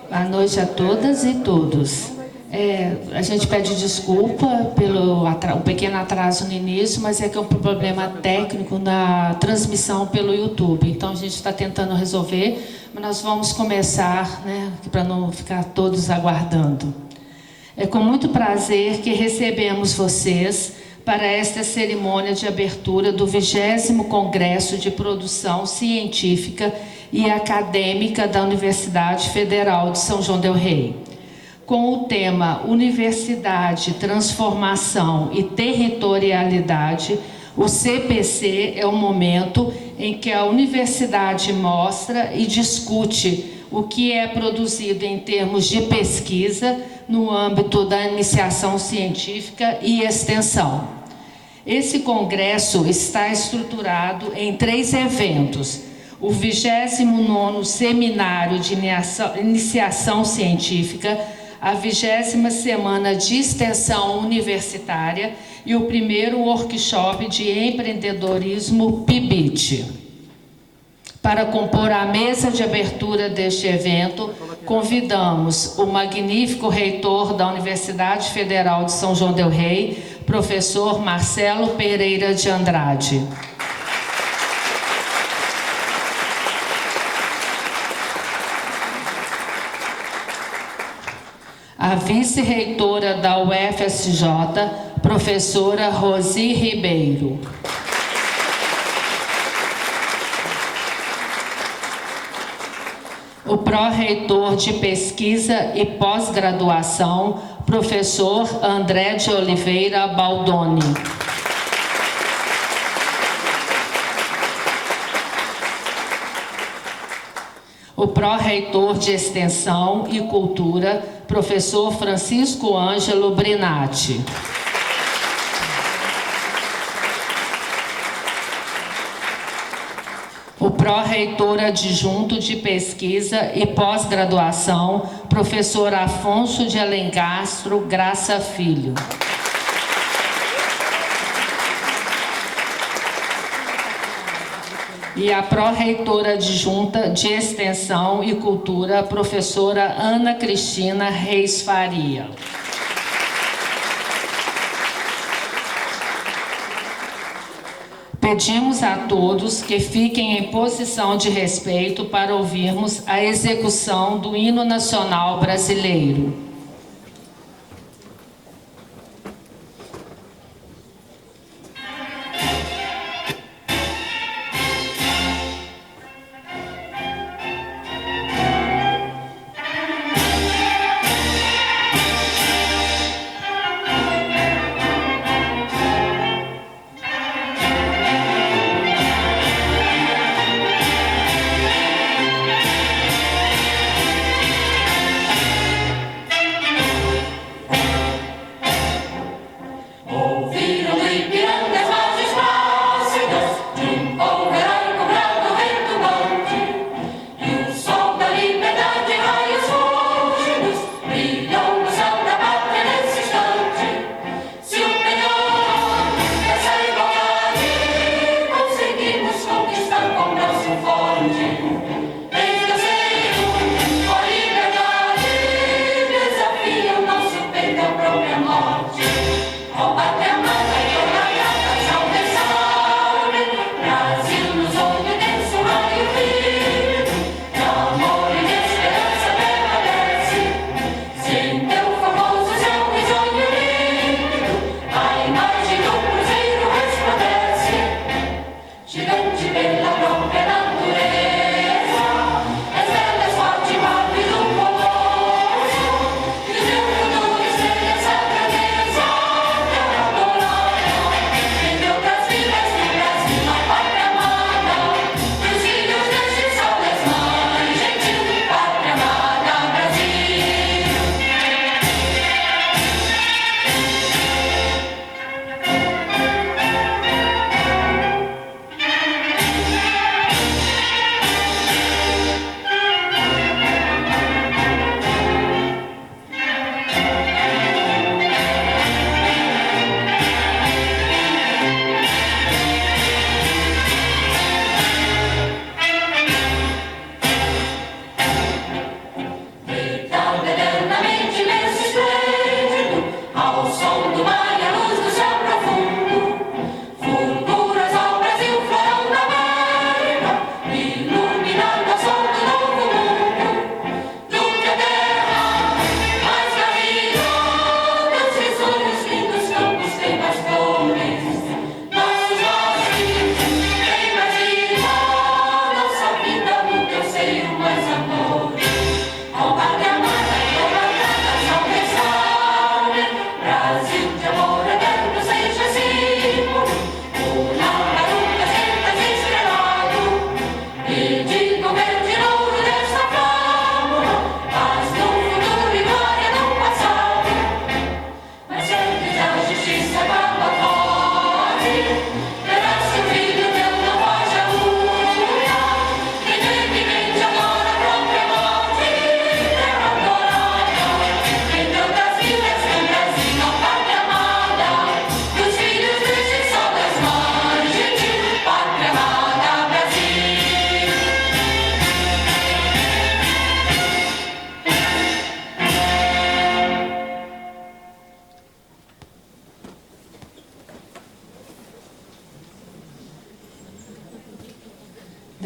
Boa noite a todas e todos. A gente pede desculpa pelo o pequeno atraso no início, mas é que é um problema técnico na transmissão pelo YouTube. Então, a gente está tentando resolver, mas nós vamos começar, né, para não ficar todos aguardando. É com muito prazer que recebemos vocês para esta cerimônia de abertura do 20º Congresso de Produção Científica e Acadêmica da Universidade Federal de São João del Rei. Com o tema Universidade, Transformação e Territorialidade, o CPC é o momento em que a universidade mostra e discute o que é produzido em termos de pesquisa no âmbito da iniciação científica e extensão. Esse congresso está estruturado em 3 eventos: o 29º Seminário de Iniciação Científica, a 20ª Semana de Extensão Universitária e o 1º Workshop de Empreendedorismo PIBIT. Para compor a mesa de abertura deste evento, convidamos o magnífico reitor da Universidade Federal de São João del Rei, professor Marcelo Pereira de Andrade. A vice-reitora da UFSJ, professora Rosi Ribeiro. O pró-reitor de pesquisa e pós-graduação, professor André de Oliveira Baldoni. O pró-reitor de extensão e cultura, professor Francisco Ângelo Brinatti. O pró-reitor adjunto de pesquisa e pós-graduação, professor Afonso de Alencastro Graça Filho. E a pró-reitora adjunta de extensão e cultura, professora Ana Cristina Reis Faria. Pedimos a todos que fiquem em posição de respeito para ouvirmos a execução do Hino Nacional Brasileiro.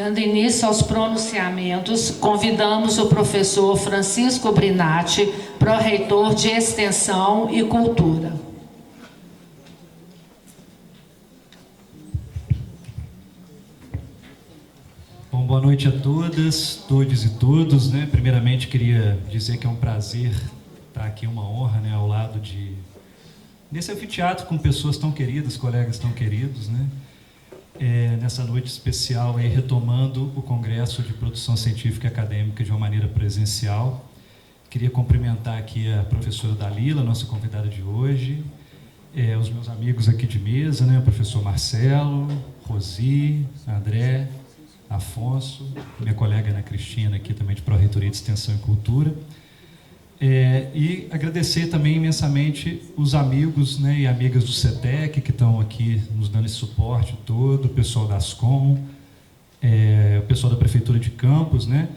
Dando início aos pronunciamentos, convidamos o professor Francisco Brinatti, pró-reitor de Extensão e Cultura. Bom, boa noite a todas, todos e todos, né? Primeiramente, queria dizer que é um prazer estar aqui, uma honra, né, ao lado nesse anfiteatro com pessoas tão queridas, colegas tão queridos, né? Nessa noite especial, aí, retomando o Congresso de Produção Científica e Acadêmica de uma maneira presencial. Queria cumprimentar aqui a professora Dalila, nossa convidada de hoje, os meus amigos aqui de mesa, né, o professor Marcelo, Rosi, André, Afonso, minha colega Ana Cristina, aqui também de Pró-Reitoria de Extensão e Cultura. E agradecer também imensamente os amigos, né, e amigas do CETEC que estão aqui nos dando esse suporte todo, o pessoal da Ascom, o pessoal da Prefeitura de Campos, né,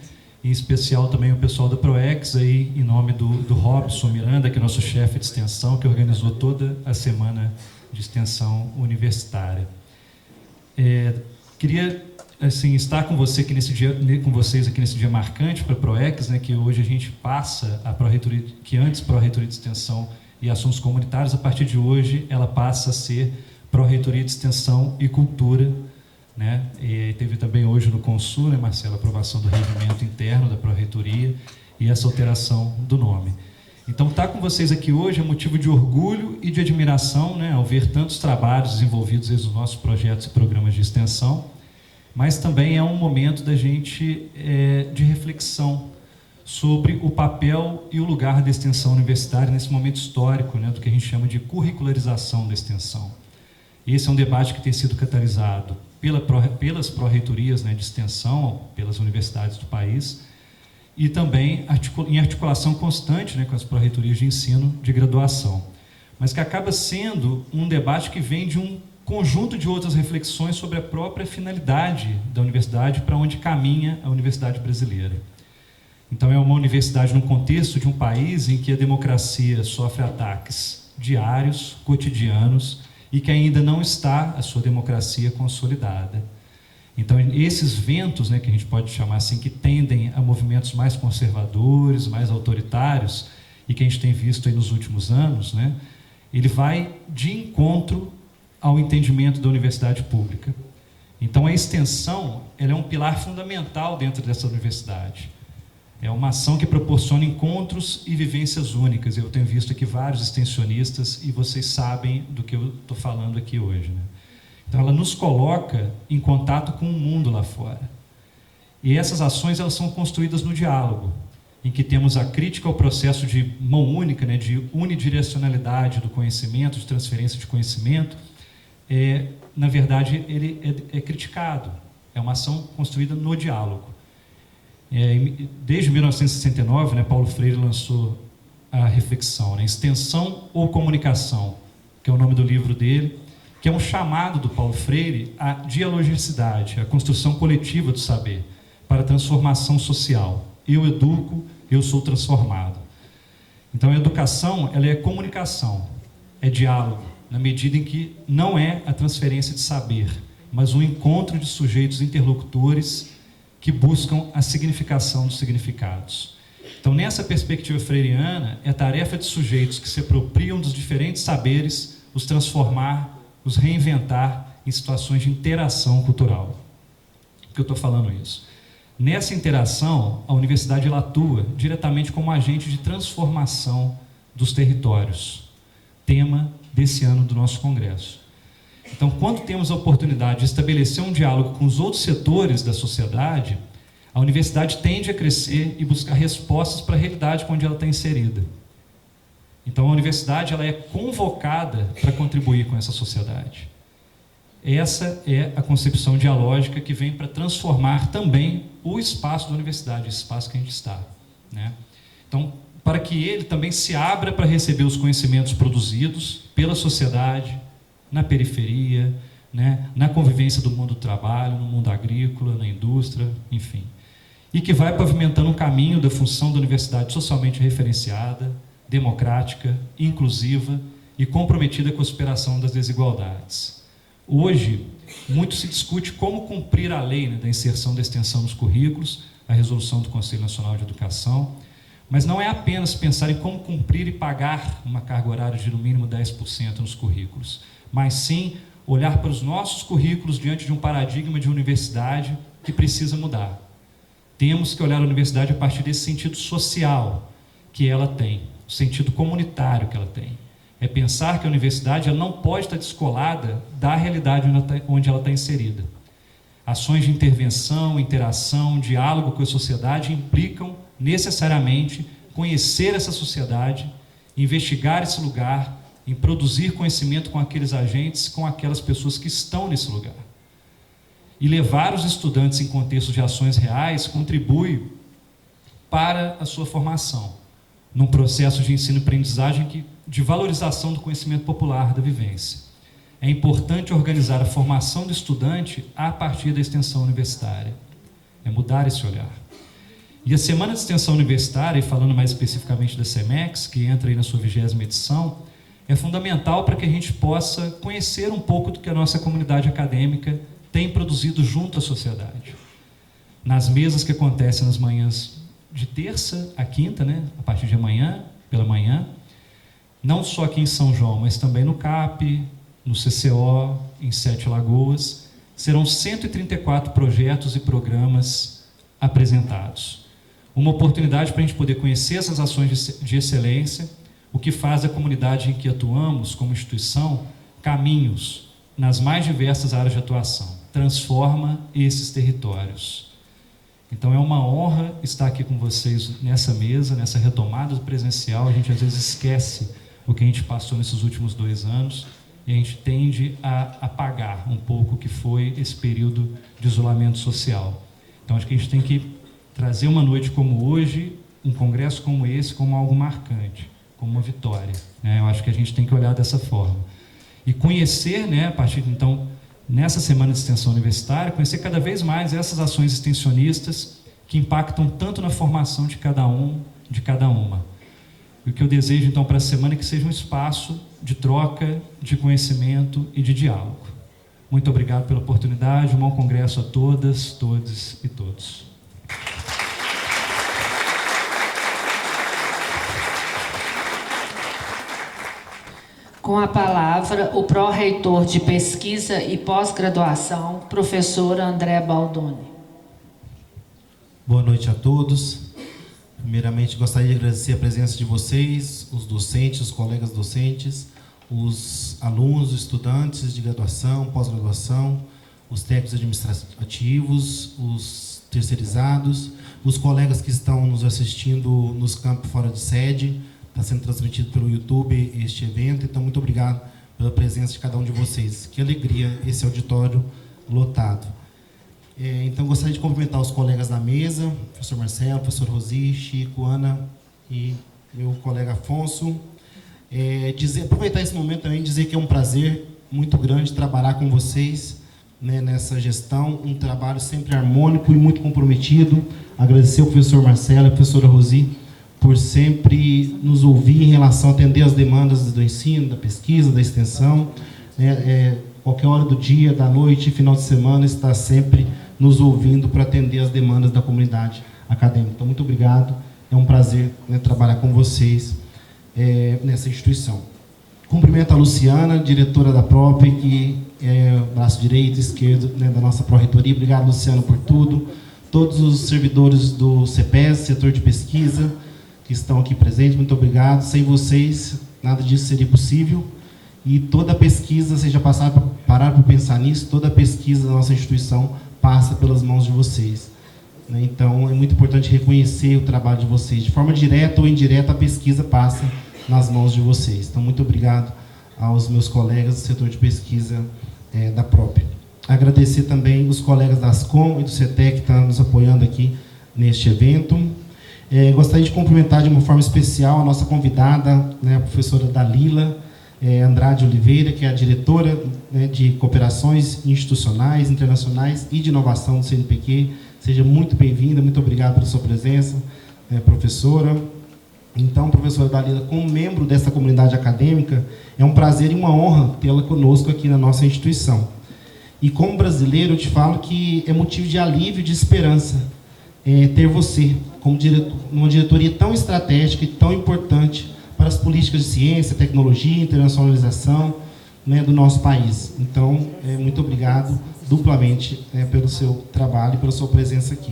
em especial também o pessoal da ProEx, aí, em nome do Robson Miranda, que é nosso chefe de extensão, que organizou toda a semana de extensão universitária. Queria assim, estar com você aqui nesse dia, com vocês aqui nesse dia marcante para a ProEx, né, que hoje a gente passa a Pró-Reitoria, que antes Pró-Reitoria de Extensão e Assuntos Comunitários, a partir de hoje ela passa a ser Pró-Reitoria de Extensão e Cultura, né? E teve também hoje no Consul, né, Marcelo, a aprovação do regimento interno da Pró-Reitoria e essa alteração do nome. Então, estar com vocês aqui hoje é motivo de orgulho e de admiração, né, ao ver tantos trabalhos desenvolvidos nos nossos projetos e programas de extensão, mas também é um momento da gente de reflexão sobre o papel e o lugar da extensão universitária nesse momento histórico, né, do que a gente chama de curricularização da extensão. Esse é um debate que tem sido catalisado pelas pró-reitorias, né, de extensão, pelas universidades do país, e também em articulação constante, né, com as pró-reitorias de ensino de graduação, mas que acaba sendo um debate que vem de um conjunto de outras reflexões sobre a própria finalidade da universidade, para onde caminha a universidade brasileira. Então, é uma universidade no contexto de um país em que a democracia sofre ataques diários, cotidianos, e que ainda não está a sua democracia consolidada. Então, esses ventos, né, que a gente pode chamar assim, que tendem a movimentos mais conservadores, mais autoritários, e que a gente tem visto aí nos últimos anos, né, ele vai de encontro ao entendimento da universidade pública. Então, a extensão, ela é um pilar fundamental dentro dessa universidade. É uma ação que proporciona encontros e vivências únicas. Eu tenho visto aqui vários extensionistas e vocês sabem do que eu estou falando aqui hoje, né? Então, ela nos coloca em contato com o mundo lá fora. E essas ações, elas são construídas no diálogo, em que temos a crítica ao processo de mão única, né, de unidirecionalidade do conhecimento, de transferência de conhecimento. Na verdade, ele é criticado. É uma ação construída no diálogo. Desde 1969, né, Paulo Freire lançou a reflexão, né, Extensão ou Comunicação, que é o nome do livro dele, que é um chamado do Paulo Freire à dialogicidade, à construção coletiva do saber, para a transformação social. Eu educo, eu sou transformado. Então, a educação, ela é comunicação, é diálogo, na medida em que não é a transferência de saber, mas um encontro de sujeitos interlocutores que buscam a significação dos significados. Então, nessa perspectiva freiriana, é tarefa de sujeitos que se apropriam dos diferentes saberes, os transformar, os reinventar em situações de interação cultural. Por que eu estou falando isso? Nessa interação, a universidade ela atua diretamente como agente de transformação dos territórios, tema desse ano do nosso congresso. Então, quando temos a oportunidade de estabelecer um diálogo com os outros setores da sociedade, a universidade tende a crescer e buscar respostas para a realidade onde ela está inserida. Então, a universidade ela é convocada para contribuir com essa sociedade. Essa é a concepção dialógica que vem para transformar também o espaço da universidade, esse espaço que a gente está, né? Então, para que ele também se abra para receber os conhecimentos produzidos pela sociedade, na periferia, né, na convivência do mundo do trabalho, no mundo agrícola, na indústria, enfim. E que vai pavimentando um caminho da função da universidade socialmente referenciada, democrática, inclusiva e comprometida com a superação das desigualdades. Hoje, muito se discute como cumprir a lei, né, da inserção da extensão nos currículos, a resolução do Conselho Nacional de Educação, mas não é apenas pensar em como cumprir e pagar uma carga horária de no mínimo 10% nos currículos, mas sim olhar para os nossos currículos diante de um paradigma de universidade que precisa mudar. Temos que olhar a universidade a partir desse sentido social que ela tem, o sentido comunitário que ela tem. É pensar que a universidade ela não pode estar descolada da realidade onde ela está inserida. Ações de intervenção, interação, diálogo com a sociedade implicam necessariamente conhecer essa sociedade, investigar esse lugar, em produzir conhecimento com aqueles agentes, com aquelas pessoas que estão nesse lugar. E levar os estudantes em contextos de ações reais contribui para a sua formação, num processo de ensino e aprendizagem de valorização do conhecimento popular da vivência. É importante organizar a formação do estudante a partir da extensão universitária. É mudar esse olhar. E a Semana de Extensão Universitária, e falando mais especificamente da SEMEX, que entra aí na sua 20ª edição, é fundamental para que a gente possa conhecer um pouco do que a nossa comunidade acadêmica tem produzido junto à sociedade. Nas mesas que acontecem nas manhãs de terça a quinta, né, a partir de amanhã, pela manhã, não só aqui em São João, mas também no CAP, no CCO, em Sete Lagoas, serão 134 projetos e programas apresentados. Uma oportunidade para a gente poder conhecer essas ações de excelência, o que faz a comunidade em que atuamos como instituição caminhos nas mais diversas áreas de atuação, transforma esses territórios. Então é uma honra estar aqui com vocês nessa mesa, nessa retomada do presencial. A gente às vezes esquece o que a gente passou nesses últimos 2 anos e a gente tende a apagar um pouco o que foi esse período de isolamento social. Então acho que a gente tem que trazer uma noite como hoje, um congresso como esse, como algo marcante, como uma vitória, né? Eu acho que a gente tem que olhar dessa forma. E conhecer, né, a partir de então, nessa Semana de Extensão Universitária, conhecer cada vez mais essas ações extensionistas que impactam tanto na formação de cada um, de cada uma. E o que eu desejo, então, para a semana é que seja um espaço de troca, de conhecimento e de diálogo. Muito obrigado pela oportunidade, um bom congresso a todas, todos e todos. Com a palavra, o pró-reitor de Pesquisa e Pós-Graduação, professor André Baldoni. Boa noite a todos. Primeiramente, gostaria de agradecer a presença de vocês, os docentes, os colegas docentes, os alunos, os estudantes de graduação, pós-graduação, os técnicos administrativos, os terceirizados, os colegas que estão nos assistindo nos campos fora de sede. Está sendo transmitido pelo YouTube este evento, então muito obrigado pela presença de cada um de vocês. Que alegria esse auditório lotado. Então gostaria de cumprimentar os colegas da mesa, professor Marcelo, professor Rosi, Chico, Ana e meu colega Afonso. Aproveitar esse momento também e dizer que é um prazer muito grande trabalhar com vocês, né, nessa gestão, um trabalho sempre harmônico e muito comprometido. Agradecer ao professor Marcelo e à professora Rosi por sempre nos ouvir em relação a atender as demandas do ensino, da pesquisa, da extensão, né, qualquer hora do dia, da noite, final de semana, está sempre nos ouvindo para atender as demandas da comunidade acadêmica. Então, muito obrigado, é um prazer, né, trabalhar com vocês nessa instituição. Cumprimento a Luciana, diretora da PROP, que é o braço direito e esquerdo, né, da nossa pró-reitoria. Obrigado, Luciana, por tudo. Todos os servidores do CEPES, setor de pesquisa, que estão aqui presentes, muito obrigado. Sem vocês, nada disso seria possível. E toda a pesquisa, vocês já pararam para pensar nisso, toda a pesquisa da nossa instituição passa pelas mãos de vocês. Então, é muito importante reconhecer o trabalho de vocês. De forma direta ou indireta, a pesquisa passa nas mãos de vocês. Então, muito obrigado aos meus colegas do setor de pesquisa da PROP. Agradecer também os colegas da ASCOM e do CETEC que estão nos apoiando aqui neste evento. Gostaria de cumprimentar de uma forma especial a nossa convidada, né, a professora Dalila Andrade Oliveira, que é a diretora, né, de Cooperações Institucionais, Internacionais e de Inovação do CNPq. Seja muito bem-vinda, muito obrigado pela sua presença, professora. Então, professora Dalila, como membro dessa comunidade acadêmica, é um prazer e uma honra tê-la conosco aqui na nossa instituição. E como brasileiro, eu te falo que é motivo de alívio e de esperança ter você como numa diretoria tão estratégica e tão importante para as políticas de ciência, tecnologia, internacionalização, né, do nosso país. Então, muito obrigado duplamente pelo seu trabalho e pela sua presença aqui.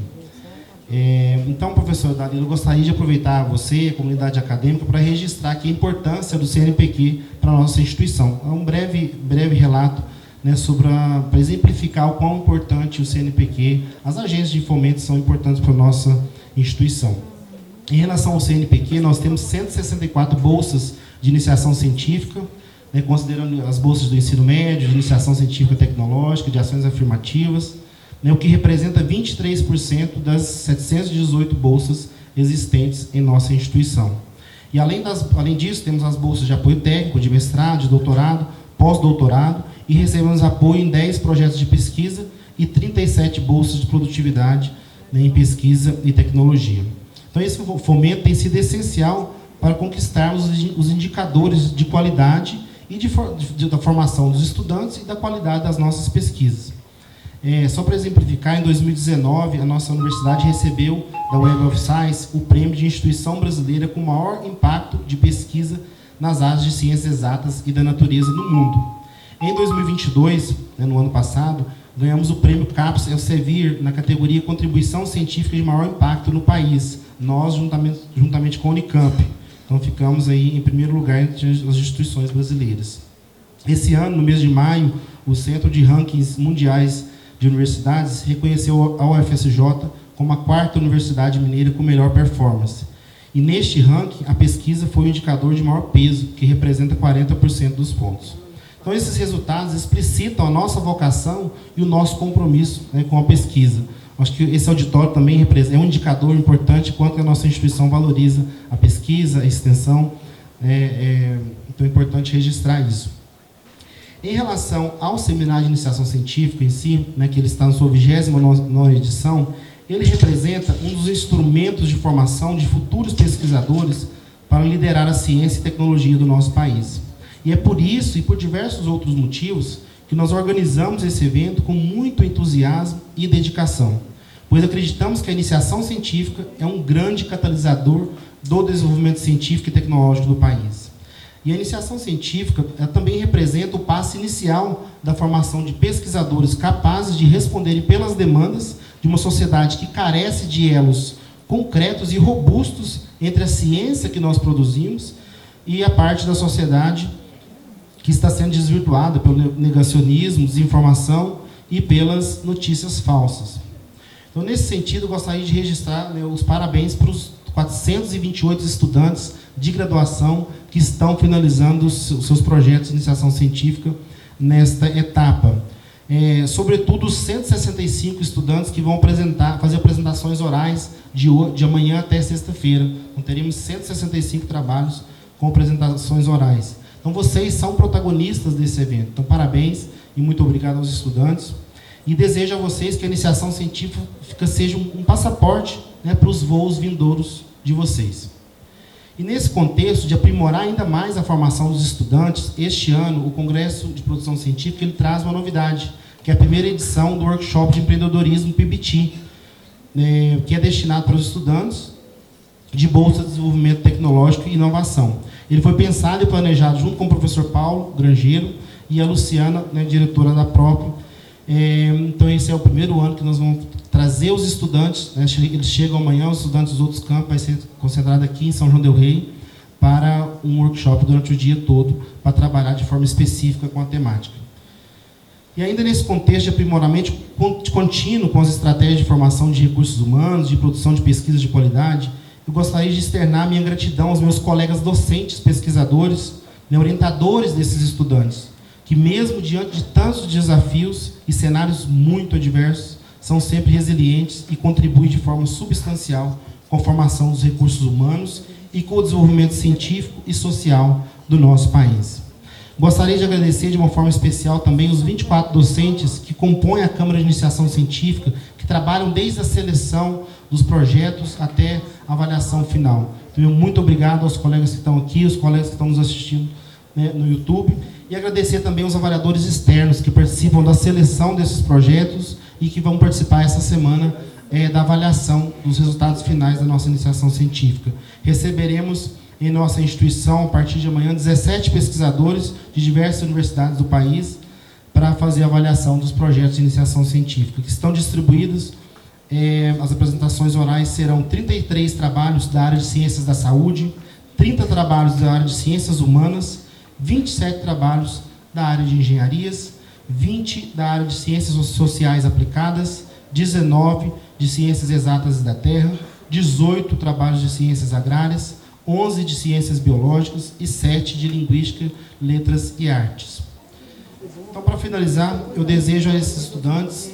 Então, professor Dalila, eu gostaria de aproveitar você, a comunidade acadêmica, para registrar aqui a importância do CNPq para a nossa instituição. É um breve relato, né, para exemplificar o quão importante o CNPq, as agências de fomento são importantes para a nossa instituição. Em relação ao CNPq, nós temos 164 bolsas de iniciação científica, né, considerando as bolsas do ensino médio, de iniciação científica e tecnológica, de ações afirmativas, né, o que representa 23% das 718 bolsas existentes em nossa instituição. E além disso, temos as bolsas de apoio técnico, de mestrado, de doutorado, pós-doutorado, e recebemos apoio em 10 projetos de pesquisa e 37 bolsas de produtividade, né, em pesquisa e tecnologia. Então, esse fomento tem sido essencial para conquistarmos os indicadores de qualidade e da formação dos estudantes e da qualidade das nossas pesquisas. Só para exemplificar, em 2019, a nossa universidade recebeu da Web of Science o prêmio de instituição brasileira com maior impacto de pesquisa nas áreas de ciências exatas e da natureza no mundo. Em 2022, né, no ano passado, ganhamos o prêmio CAPES Elsevier na categoria Contribuição Científica de Maior Impacto no país, nós juntamente com a Unicamp. Então, ficamos aí em primeiro lugar entre as instituições brasileiras. Esse ano, no mês de maio, o Centro de Rankings Mundiais de Universidades reconheceu a UFSJ como a 4ª universidade mineira com melhor performance. E neste ranking, a pesquisa foi o indicador de maior peso, que representa 40% dos pontos. Então, esses resultados explicitam a nossa vocação e o nosso compromisso, né, com a pesquisa. Acho que esse auditório também é um indicador importante quanto a nossa instituição valoriza a pesquisa, a extensão. Então, é importante registrar isso. Em relação ao seminário de iniciação científica em si, né, que ele está na sua 29ª edição, ele representa um dos instrumentos de formação de futuros pesquisadores para liderar a ciência e tecnologia do nosso país. E é por isso e por diversos outros motivos que nós organizamos esse evento com muito entusiasmo e dedicação, pois acreditamos que a iniciação científica é um grande catalisador do desenvolvimento científico e tecnológico do país. E a iniciação científica também representa o passo inicial da formação de pesquisadores capazes de responderem pelas demandas de uma sociedade que carece de elos concretos e robustos entre a ciência que nós produzimos e a parte da sociedade que está sendo desvirtuada pelo negacionismo, desinformação e pelas notícias falsas. Então, nesse sentido, eu gostaria de registrar, né, os parabéns para os 428 estudantes de graduação que estão finalizando os seus projetos de iniciação científica nesta etapa. Sobretudo, os 165 estudantes que vão fazer apresentações orais de amanhã até sexta-feira. Então, teremos 165 trabalhos com apresentações orais. Então, vocês são protagonistas desse evento. Então, parabéns e muito obrigado aos estudantes. E desejo a vocês que a iniciação científica seja um passaporte, né, para os voos vindouros de vocês. E nesse contexto de aprimorar ainda mais a formação dos estudantes, este ano o Congresso de Produção Científica ele traz uma novidade, que é a primeira edição do Workshop de Empreendedorismo PBT, que é destinado para os estudantes de Bolsa de Desenvolvimento Tecnológico e Inovação. Ele foi pensado e planejado junto com o professor Paulo Grangeiro e a Luciana, né, diretora da própria. Então, esse é o primeiro ano que nós vamos trazer os estudantes, né, eles chegam amanhã, os estudantes dos outros campos, vai ser concentrado aqui em São João del Rei, para um workshop durante o dia todo, para trabalhar de forma específica com a temática. E ainda nesse contexto de aprimoramento contínuo com as estratégias de formação de recursos humanos, de produção de pesquisas de qualidade, eu gostaria de externar minha gratidão aos meus colegas docentes, pesquisadores, né, orientadores desses estudantes, que mesmo diante de tantos desafios e cenários muito adversos, são sempre resilientes e contribuem de forma substancial com a formação dos recursos humanos e com o desenvolvimento científico e social do nosso país. Gostaria de agradecer de uma forma especial também os 24 docentes que compõem a Câmara de Iniciação Científica, que trabalham desde a seleção dos projetos até a avaliação final. Então, muito obrigado aos colegas que estão aqui, os colegas que estão nos assistindo, né, no YouTube, E agradecer também os avaliadores externos que participam da seleção desses projetos e que vão participar essa semana da avaliação dos resultados finais da nossa iniciação científica. Receberemos em nossa instituição, a partir de amanhã, 17 pesquisadores de diversas universidades do país para fazer a avaliação dos projetos de iniciação científica, que estão distribuídos. As apresentações orais serão 33 trabalhos da área de ciências da saúde, 30 trabalhos da área de ciências humanas, 27 trabalhos da área de engenharias, 20 da área de ciências sociais aplicadas, 19 de ciências exatas e da terra, 18 trabalhos de ciências agrárias, 11 de ciências biológicas e 7 de linguística, letras e artes. Então, para finalizar, eu desejo a esses estudantes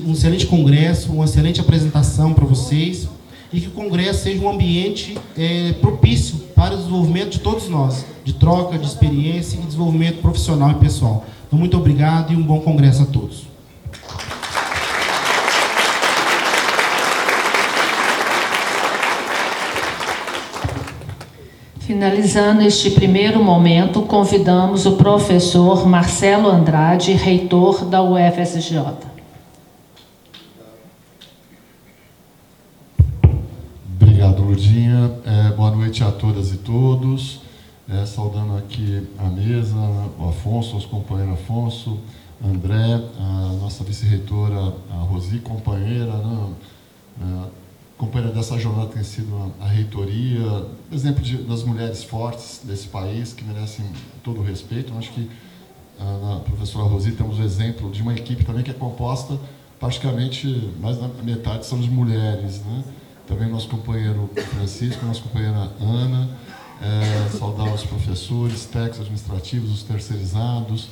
um excelente congresso, uma excelente apresentação para vocês, e que o congresso seja um ambiente propício para o desenvolvimento de todos nós, de troca, de experiência e desenvolvimento profissional e pessoal. Então, muito obrigado e um bom congresso a todos. Finalizando este primeiro momento, convidamos o professor Marcelo Andrade, reitor da UFSJ. Obrigado, Lourdinha. Boa noite a todas e todos. Saudando aqui a mesa, o Afonso, os companheiros Afonso, André, a nossa vice-reitora, a Rosi, companheira, companheira dessa jornada tem sido a reitoria, exemplo das mulheres fortes desse país, que merecem todo o respeito. Eu acho que na professora Rosi temos o exemplo de uma equipe também que é composta praticamente, mais da metade são de mulheres, né? Também nosso companheiro Francisco, nossa companheira Ana, saudar os professores, técnicos administrativos, os terceirizados,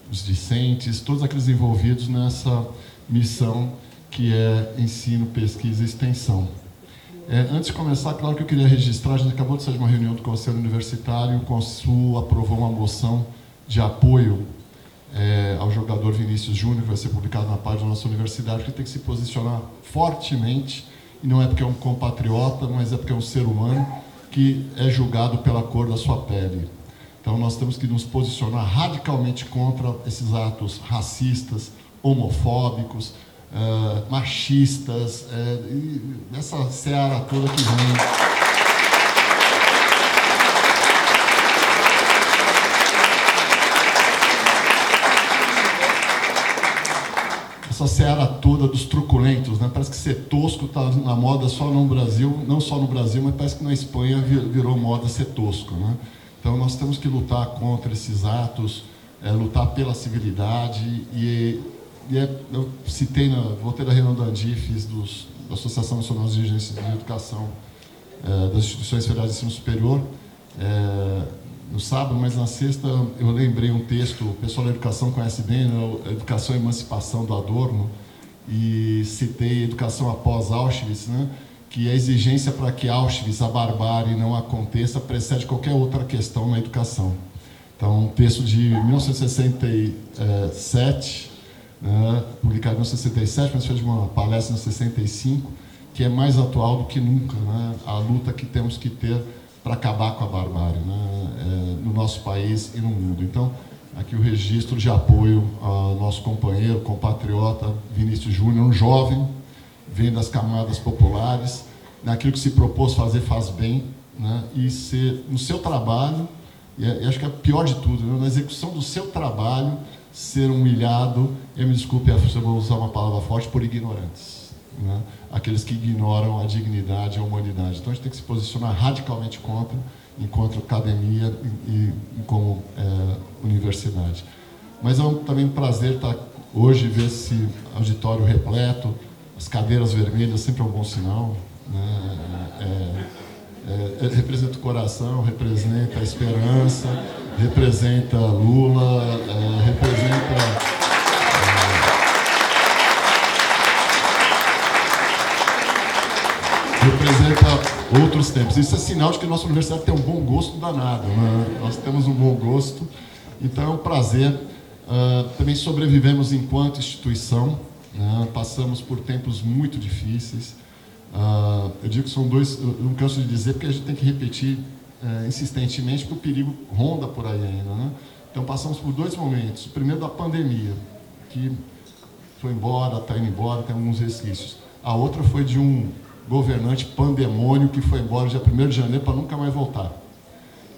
os discentes, todos aqueles envolvidos nessa missão que é ensino, pesquisa e extensão. Antes de começar, claro que eu queria registrar, a gente acabou de sair de uma reunião do Conselho Universitário, o Consul aprovou uma moção de apoio ao jogador Vinícius Júnior, que vai ser publicado na página da nossa universidade, que tem que se posicionar fortemente, e não é porque é um compatriota, mas é porque é um ser humano que é julgado pela cor da sua pele. Então nós temos que nos posicionar radicalmente contra esses atos racistas, homofóbicos, machistas, essa seara toda que vem. Essa seara toda dos truculentos, né? Parece que ser tosco está na moda só no Brasil, não só no Brasil, mas parece que na Espanha virou moda ser tosco, né? Então nós temos que lutar contra esses atos, lutar pela civilidade eu citei, voltei da reunião da Andifes, da Associação Nacional de Dirigentes de Educação das Instituições Federais de Ensino Superior, no sábado, mas na sexta eu lembrei um texto, o pessoal da educação conhece bem, né, Educação e Emancipação do Adorno, e citei Educação após Auschwitz, né, que a exigência para que Auschwitz, a barbárie, não aconteça, precede qualquer outra questão na educação. Então, um texto de 1967, publicado em 1967, mas fez uma palestra em 65, que é mais atual do que nunca, né? A luta que temos que ter para acabar com a barbárie, né? No nosso país e no mundo. Então, aqui o registro de apoio ao nosso companheiro, compatriota Vinícius Júnior, um jovem, vem das camadas populares, naquilo que se propôs fazer, faz bem, né? E ser, no seu trabalho, e acho que é pior de tudo, né? Na execução do seu trabalho, ser humilhado, eu me desculpe, eu vou usar uma palavra forte, por ignorantes, né? Aqueles que ignoram a dignidade, a humanidade. Então a gente tem que se posicionar radicalmente contra, enquanto academia e como universidade. Mas é também um prazer estar hoje, ver esse auditório repleto, as cadeiras vermelhas, sempre é um bom sinal, né? Representa o coração, representa a esperança, representa Lula, representa outros tempos. Isso é sinal de que a nossa universidade tem um bom gosto danado, né? Nós temos um bom gosto, então é um prazer. Também sobrevivemos enquanto instituição, né? Passamos por tempos muito difíceis. Eu digo que são dois, eu não canso de dizer, porque a gente tem que repetir insistentemente, porque o perigo ronda por aí ainda, né? Então, passamos por 2 momentos. O primeiro da pandemia, que foi embora, está indo embora, tem alguns resquícios. A outra foi de um governante pandemônio que foi embora dia 1º de janeiro para nunca mais voltar.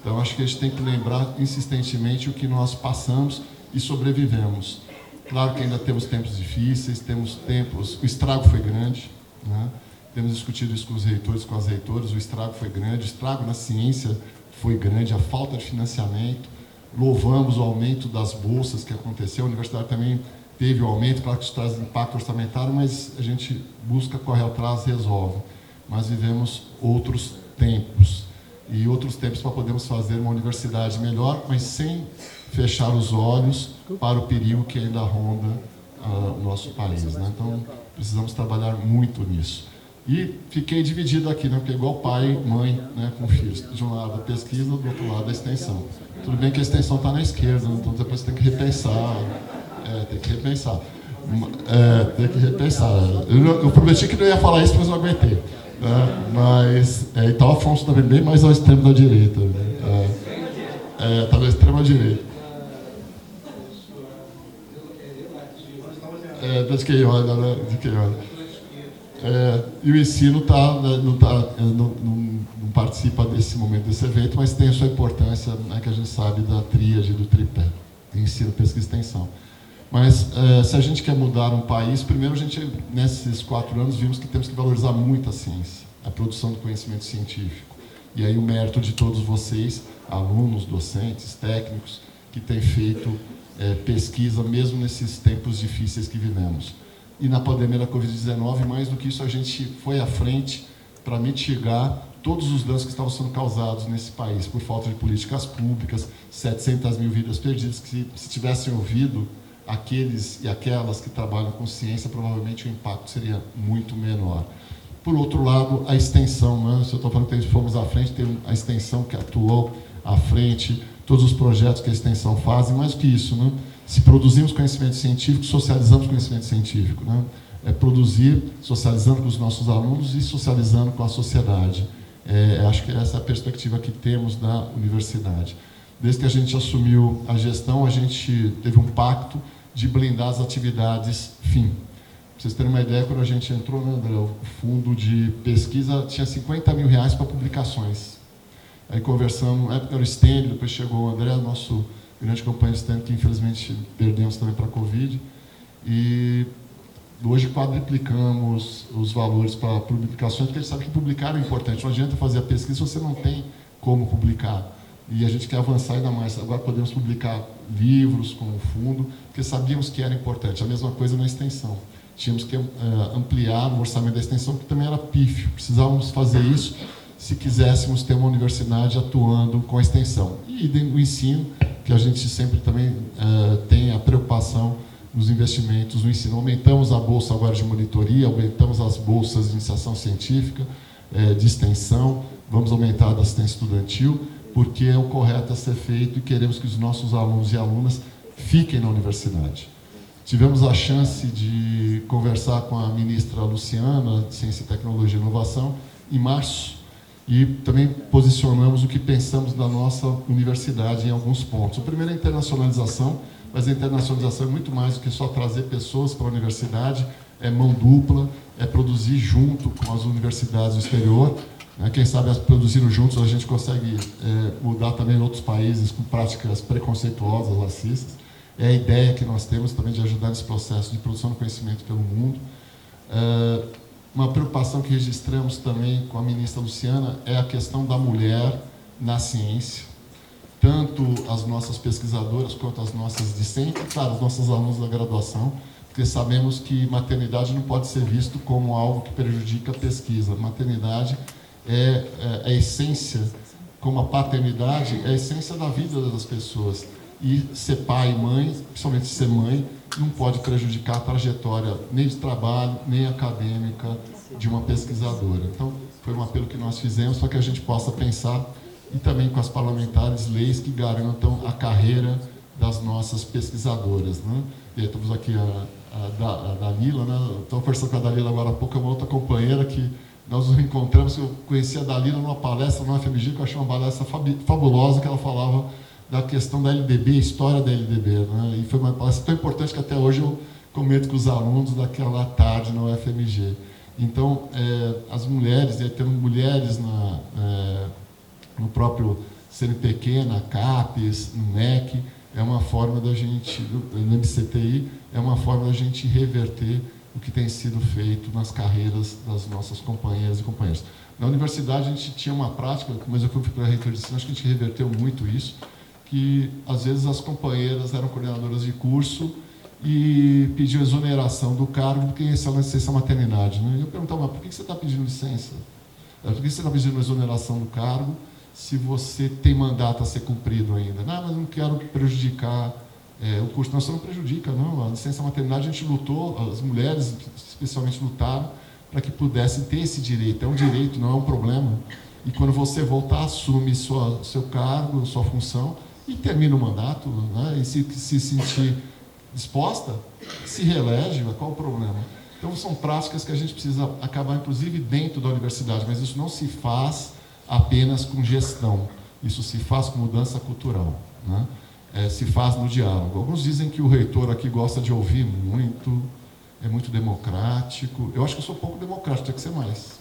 Então, acho que a gente tem que lembrar insistentemente o que nós passamos e sobrevivemos. Claro que ainda temos tempos difíceis, temos tempos... O estrago foi grande, né? Temos discutido isso com os reitores, com as reitoras, o estrago foi grande, o estrago na ciência foi grande, a falta de financiamento. Louvamos o aumento das bolsas que aconteceu, a universidade também teve o aumento, claro que isso traz impacto orçamentário, mas a gente busca, corre atrás, resolve. Mas vivemos outros tempos, e outros tempos para podermos fazer uma universidade melhor, mas sem fechar os olhos para o perigo que ainda ronda o nosso país, né? Então, precisamos trabalhar muito nisso. E fiquei dividido aqui, né? Porque é igual pai, mãe, né? Com filhos. De um lado a pesquisa, do outro lado a extensão. Tudo bem que a extensão está na esquerda, né? Então depois tem que repensar. Tem que repensar. Eu prometi que não ia falar isso, mas não aguentei. Mas então o Afonso também bem mais ao extremo da direita. Está na extrema direita. De quem olha, né? De quem olha. E o ensino não participa desse momento, desse evento, mas tem a sua importância, né, que a gente sabe da tríade, do tripé, ensino, pesquisa e extensão. Mas se a gente quer mudar um país, primeiro a gente, nesses 4 anos, vimos que temos que valorizar muito a ciência, a produção do conhecimento científico. E aí o mérito de todos vocês, alunos, docentes, técnicos, que têm feito pesquisa, mesmo nesses tempos difíceis que vivemos. E na pandemia da Covid-19, mais do que isso, a gente foi à frente para mitigar todos os danos que estavam sendo causados nesse país, por falta de políticas públicas, 700 mil vidas perdidas, que se tivessem ouvido aqueles e aquelas que trabalham com ciência, provavelmente o impacto seria muito menor. Por outro lado, a extensão, né? Se eu estou falando que fomos à frente, tem a extensão que atuou à frente, todos os projetos que a extensão faz, e mais do que isso, né? Se produzimos conhecimento científico, socializamos conhecimento científico, né? Produzir, socializando com os nossos alunos e socializando com a sociedade. Acho que essa é a perspectiva que temos da universidade. Desde que a gente assumiu a gestão, a gente teve um pacto de blindar as atividades FIM. Para vocês terem uma ideia, quando a gente entrou, né, André, o fundo de pesquisa tinha R$50 mil para publicações. Aí conversamos, na época era o Stênio, depois chegou o André, nosso grande companheiro Stênio, que infelizmente perdemos também para a Covid. E hoje quadriplicamos os valores para publicações, porque a gente sabe que publicar é importante. Não adianta fazer a pesquisa se você não tem como publicar. E a gente quer avançar ainda mais. Agora podemos publicar livros com o fundo, porque sabíamos que era importante. A mesma coisa na extensão. Tínhamos que ampliar o orçamento da extensão, que também era pífio. Precisávamos fazer isso se quiséssemos ter uma universidade atuando com a extensão. E o ensino, que a gente sempre também tem a preocupação nos investimentos no ensino. Aumentamos a bolsa agora de monitoria, aumentamos as bolsas de iniciação científica, de extensão, vamos aumentar a da assistência estudantil, porque é o correto a ser feito e queremos que os nossos alunos e alunas fiquem na universidade. Tivemos a chance de conversar com a ministra Luciana, de Ciência, Tecnologia e Inovação, em março, e também posicionamos o que pensamos da nossa universidade em alguns pontos. O primeiro é a internacionalização, mas a internacionalização é muito mais do que só trazer pessoas para a universidade, é mão dupla, é produzir junto com as universidades do exterior. Quem sabe, produzindo juntos, a gente consegue mudar também outros países com práticas preconceituosas, racistas. É a ideia que nós temos também de ajudar nesse processo de produção de conhecimento pelo mundo. Uma preocupação que registramos também com a ministra Luciana é a questão da mulher na ciência. Tanto as nossas pesquisadoras quanto as nossas discentes, claro, os nossos alunos da graduação, porque sabemos que maternidade não pode ser visto como algo que prejudica a pesquisa. Maternidade é a essência, como a paternidade, é a essência da vida das pessoas. E ser pai e mãe, principalmente ser mãe, não pode prejudicar a trajetória nem de trabalho, nem acadêmica de uma pesquisadora. Então, foi um apelo que nós fizemos para que a gente possa pensar, e também com as parlamentares, leis que garantam a carreira das nossas pesquisadoras, né? E aí, estamos aqui a Dalila, né? Estou conversando com a Dalila agora há pouco, é uma outra companheira que nós nos encontramos, eu conheci a Dalila numa palestra no FMG, que eu achei uma palestra fabulosa, que ela falava da questão da LDB, história da LDB, né? E foi uma palestra tão importante que até hoje eu comento com os alunos daquela tarde no FMG. Então, as mulheres, temos mulheres no próprio CNPq, na CAPES, no MEC, é uma forma da gente, no MCTI, é uma forma da gente reverter o que tem sido feito nas carreiras das nossas companheiras e companheiros. Na universidade, a gente tinha uma prática, mas eu fui para a reitoria de ensino, acho que a gente reverteu muito isso, que às vezes as companheiras eram coordenadoras de curso e pediam exoneração do cargo porque ia ser uma licença maternidade. Né? E eu perguntava, mas por que você está pedindo licença? Por que você está pedindo exoneração do cargo se você tem mandato a ser cumprido ainda? Não, mas eu não quero prejudicar o curso. Não, você não prejudica, não. A licença maternidade a gente lutou, as mulheres especialmente lutaram para que pudessem ter esse direito. É um direito, não é um problema. E quando você voltar, assume seu cargo, sua função e termina o mandato, né? E se sentir disposta, se reelege, qual o problema? Então, são práticas que a gente precisa acabar, inclusive, dentro da universidade, mas isso não se faz apenas com gestão, isso se faz com mudança cultural, né? Se faz no diálogo. Alguns dizem que o reitor aqui gosta de ouvir muito, é muito democrático. Eu acho que eu sou pouco democrático, tinha que ser mais,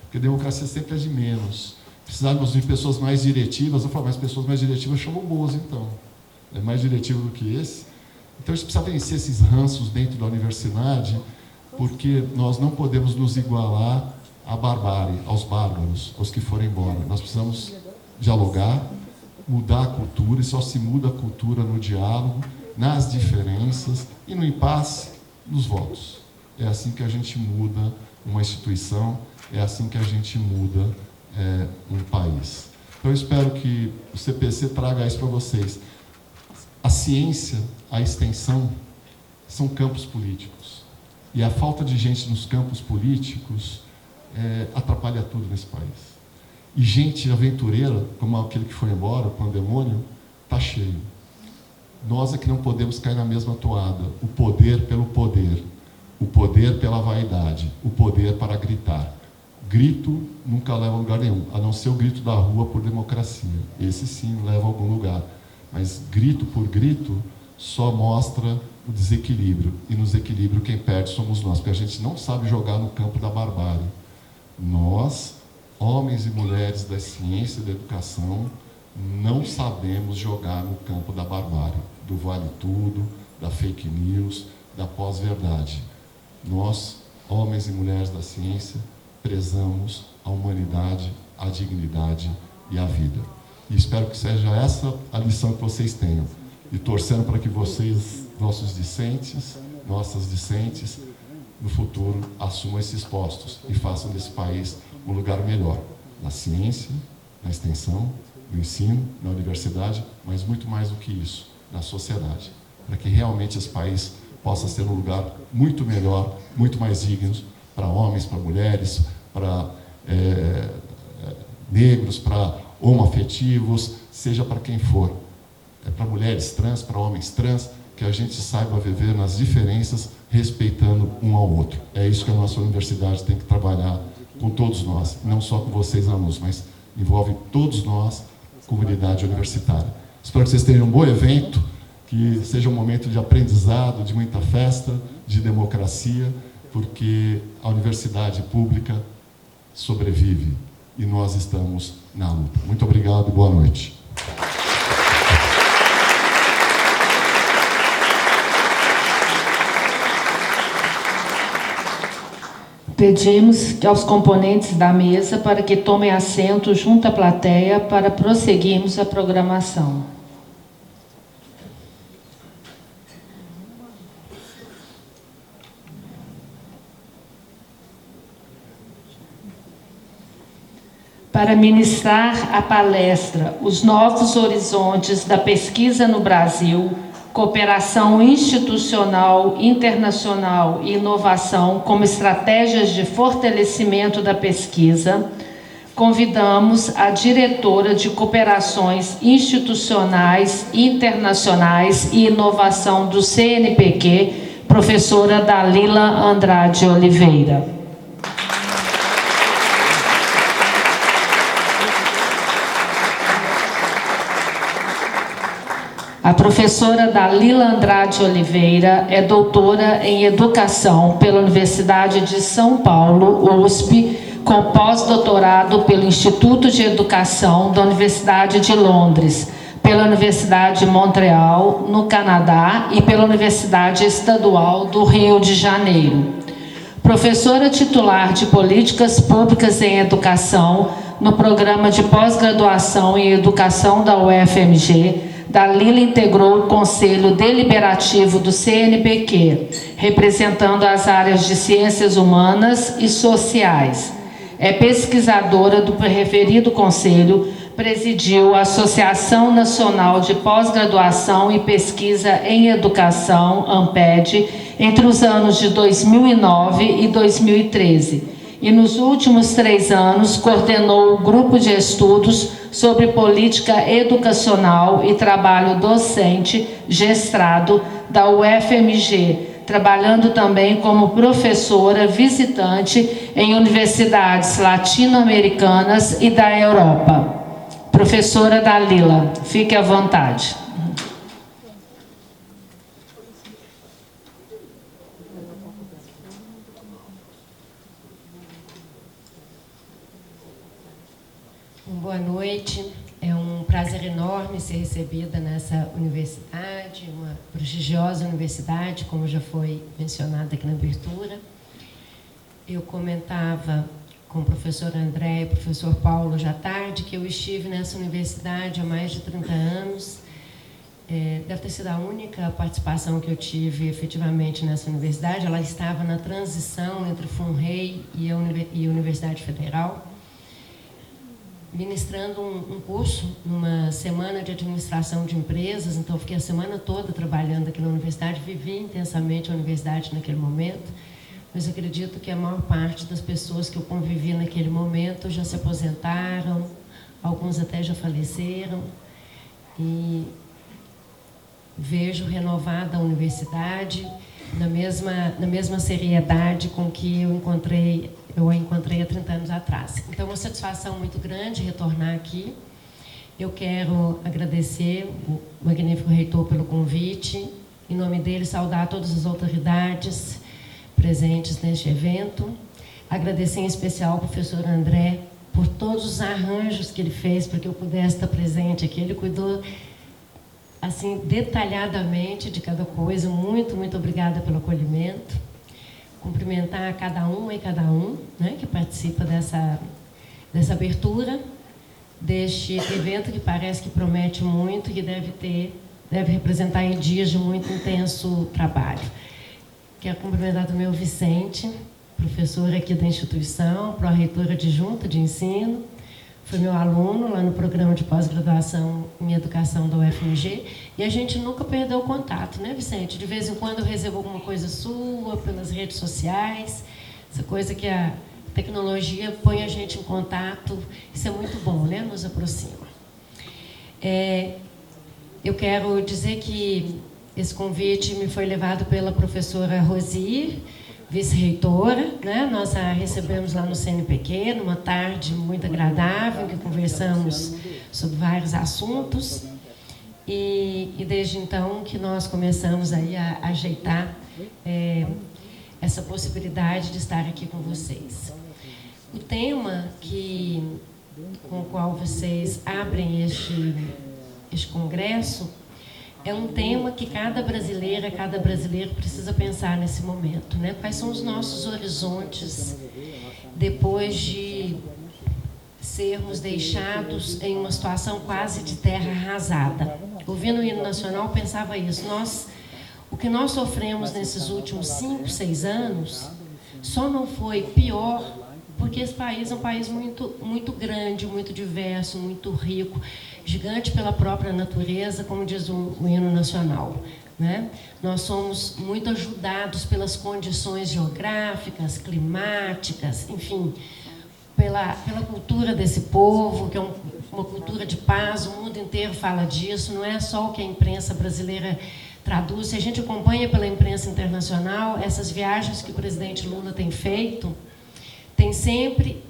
porque democracia sempre é de menos. Precisávamos de pessoas mais diretivas. Eu falo, mas pessoas mais diretivas chamam boas, então. É mais diretivo do que esse. Então, a gente precisa vencer esses ranços dentro da universidade, porque nós não podemos nos igualar à barbárie, aos bárbaros, aos que forem embora. Nós precisamos dialogar, mudar a cultura, e só se muda a cultura no diálogo, nas diferenças e no impasse, nos votos. É assim que a gente muda uma instituição, é assim que a gente muda um país. Então, eu espero que o CPC traga isso para vocês. A ciência, a extensão, são campos políticos. E a falta de gente nos campos políticos atrapalha tudo nesse país. E gente aventureira, como aquele que foi embora, o pandemônio, está cheio. Nós é que não podemos cair na mesma toada. O poder pelo poder, o poder pela vaidade, o poder para gritar. Grito nunca leva a lugar nenhum, a não ser o grito da rua por democracia. Esse sim leva a algum lugar. Mas grito por grito só mostra o desequilíbrio. E no desequilíbrio quem perde somos nós, porque a gente não sabe jogar no campo da barbárie. Nós, homens e mulheres da ciência e da educação, não sabemos jogar no campo da barbárie, do vale tudo, da fake news, da pós-verdade. Nós, homens e mulheres da ciência, prezamos a humanidade, a dignidade e a vida. E espero que seja essa a lição que vocês tenham. E torcendo para que vocês, nossos discentes, nossas discentes, no futuro, assumam esses postos e façam desse país um lugar melhor. Na ciência, na extensão, no ensino, na universidade, mas muito mais do que isso, na sociedade. Para que realmente esse país possa ser um lugar muito melhor, muito mais digno para homens, para mulheres, para negros, para homoafetivos, seja para quem for. Para mulheres trans, para homens trans, que a gente saiba viver nas diferenças, respeitando um ao outro. É isso que a nossa universidade tem que trabalhar com todos nós, não só com vocês alunos, mas envolve todos nós, comunidade universitária. Espero que vocês tenham um bom evento, que seja um momento de aprendizado, de muita festa, de democracia, porque a universidade pública sobrevive e nós estamos na luta. Muito obrigado e boa noite. Pedimos aos componentes da mesa para que tomem assento junto à plateia para prosseguirmos a programação. Para ministrar a palestra Os Novos Horizontes da Pesquisa no Brasil, Cooperação Institucional, Internacional e Inovação como Estratégias de Fortalecimento da Pesquisa, convidamos a diretora de Cooperações Institucionais, Internacionais e Inovação do CNPq, professora Dalila Andrade Oliveira. A professora Dalila Andrade Oliveira é doutora em Educação pela Universidade de São Paulo, USP, com pós-doutorado pelo Instituto de Educação da Universidade de Londres, pela Universidade de Montreal, no Canadá, e pela Universidade Estadual do Rio de Janeiro. Professora titular de Políticas Públicas em Educação no Programa de Pós-Graduação em Educação da UFMG, Dalila integrou o Conselho Deliberativo do CNPq, representando as áreas de Ciências Humanas e Sociais. É pesquisadora do referido conselho, presidiu a Associação Nacional de Pós-Graduação e Pesquisa em Educação, ANPED, entre os anos de 2009 e 2013. E nos últimos 3 anos coordenou o grupo de estudos sobre política educacional e trabalho docente gestrado da UFMG, trabalhando também como professora visitante em universidades latino-americanas e da Europa. Professora Dalila, fique à vontade. Boa noite, é um prazer enorme ser recebida nessa universidade, uma prestigiosa universidade, como já foi mencionado aqui na abertura. Eu comentava com o professor André e o professor Paulo já tarde que eu estive nessa universidade há mais de 30 anos. Deve ter sido a única participação que eu tive efetivamente nessa universidade. Ela estava na transição entre FUNREI e a Universidade Federal, ministrando um curso numa semana de administração de empresas. Então, fiquei a semana toda trabalhando aqui na universidade, vivi intensamente a universidade naquele momento, mas acredito que a maior parte das pessoas que eu convivi naquele momento já se aposentaram, alguns até já faleceram, e vejo renovada a universidade na mesma seriedade com que eu a encontrei há 30 anos atrás. Então, é uma satisfação muito grande retornar aqui. Eu quero agradecer o magnífico reitor pelo convite. Em nome dele, saudar todas as autoridades presentes neste evento. Agradecer em especial ao professor André por todos os arranjos que ele fez para que eu pudesse estar presente aqui. Ele cuidou assim detalhadamente de cada coisa. Muito, muito obrigada pelo acolhimento. Cumprimentar cada uma e cada um, né, que participa dessa abertura, deste evento que parece que promete muito e que deve representar em dias de muito intenso trabalho. Quero cumprimentar também o Vicente, professor aqui da instituição, pró-reitora adjunta de ensino, foi meu aluno lá no programa de pós-graduação em educação da UFMG, e a gente nunca perdeu o contato, né, Vicente? De vez em quando eu recebo alguma coisa sua pelas redes sociais, essa coisa que a tecnologia põe a gente em contato, isso é muito bom, né? Nos aproxima. Eu quero dizer que esse convite me foi levado pela professora Rosir, vice-reitora, né? Nós a recebemos lá no CNPq, numa tarde muito agradável, que conversamos sobre vários assuntos, e desde então que nós começamos aí a ajeitar essa possibilidade de estar aqui com vocês. O tema com o qual vocês abrem este congresso é um tema que cada brasileira, cada brasileiro precisa pensar nesse momento, né? Quais são os nossos horizontes depois de sermos deixados em uma situação quase de terra arrasada? Ouvindo o hino nacional, pensava isso. O que nós sofremos nesses últimos 5, 6 anos só não foi pior porque esse país é um país muito, muito grande, muito diverso, muito rico, gigante pela própria natureza, como diz o hino nacional, né? Nós somos muito ajudados pelas condições geográficas, climáticas, enfim, pela cultura desse povo, que é uma cultura de paz. O mundo inteiro fala disso, não é só o que a imprensa brasileira traduz. Se a gente acompanha pela imprensa internacional, essas viagens que o presidente Lula tem feito, tem sempre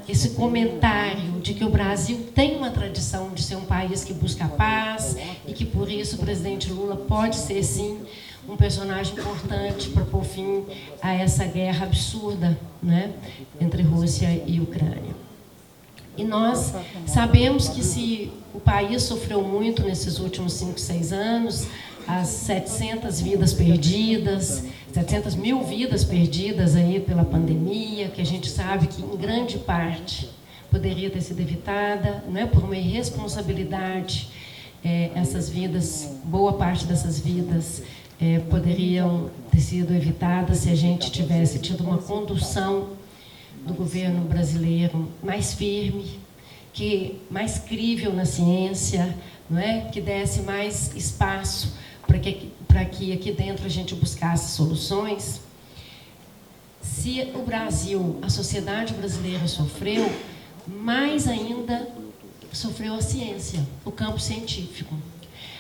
esse comentário de que o Brasil tem uma tradição de ser um país que busca a paz e que, por isso, o presidente Lula pode ser, sim, um personagem importante para pôr fim a essa guerra absurda, né, entre Rússia e Ucrânia. E nós sabemos que se o país sofreu muito nesses últimos 5, 6 anos, as 700 vidas perdidas, 700 mil vidas perdidas aí pela pandemia, que a gente sabe que, em grande parte, poderia ter sido evitada, não é, por uma irresponsabilidade. Essas vidas, boa parte dessas vidas, poderiam ter sido evitadas se a gente tivesse tido uma condução do governo brasileiro mais firme, mais crível na ciência, não é? Que desse mais espaço para que aqui dentro a gente buscasse soluções. Se o Brasil, a sociedade brasileira sofreu, mais ainda sofreu a ciência, o campo científico.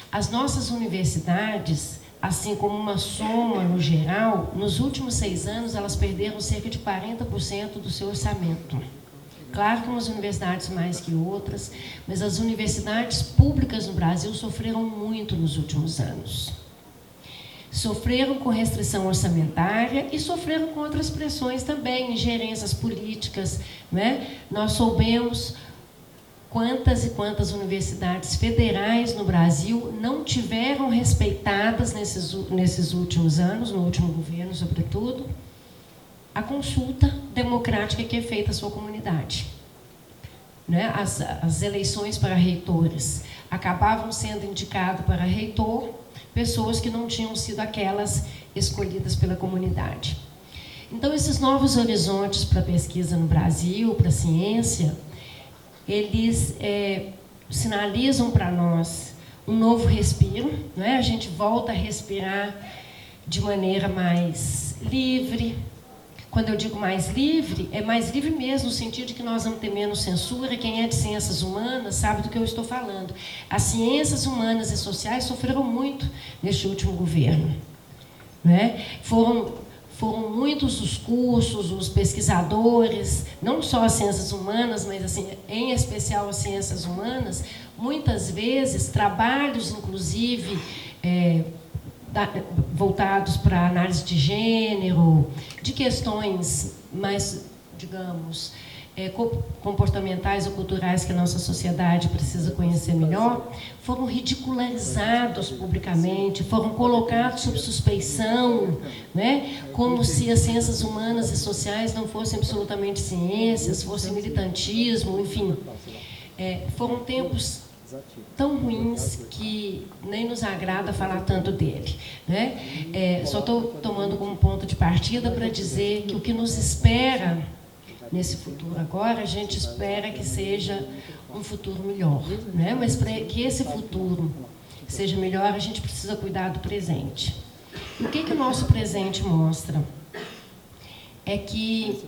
As nossas universidades, assim como uma soma no geral, nos últimos 6 anos elas perderam cerca de 40% do seu orçamento. Claro que umas universidades mais que outras, mas as universidades públicas no Brasil sofreram muito nos últimos anos. Sofreram com restrição orçamentária e sofreram com outras pressões também, ingerências políticas, né? Nós soubemos quantas e quantas universidades federais no Brasil não tiveram respeitadas nesses últimos anos, no último governo, sobretudo, a consulta democrática que é feita à sua comunidade. Né? As eleições para reitores acabavam sendo indicado para reitor pessoas que não tinham sido aquelas escolhidas pela comunidade. Então, esses novos horizontes para a pesquisa no Brasil, para a ciência, eles sinalizam para nós um novo respiro, né? A gente volta a respirar de maneira mais livre. Quando eu digo mais livre, é mais livre mesmo, no sentido de que nós vamos ter menos censura. Quem é de ciências humanas sabe do que eu estou falando. As ciências humanas e sociais sofreram muito neste último governo, né? Foram muitos os cursos, os pesquisadores, não só as ciências humanas, mas assim, em especial as ciências humanas, muitas vezes trabalhos, inclusive, voltados para a análise de gênero, de questões mais, digamos, comportamentais ou culturais que a nossa sociedade precisa conhecer melhor, foram ridicularizados publicamente, foram colocados sob suspeição, né? Como se as ciências humanas e sociais não fossem absolutamente ciências, fosse militantismo, enfim. Foram tempos tão ruins que nem nos agrada falar tanto dele, né? Só estou tomando como ponto de partida para dizer que o que nos espera nesse futuro agora, a gente espera que seja um futuro melhor, né? Mas para que esse futuro seja melhor, a gente precisa cuidar do presente. E o que o nosso presente mostra? É que,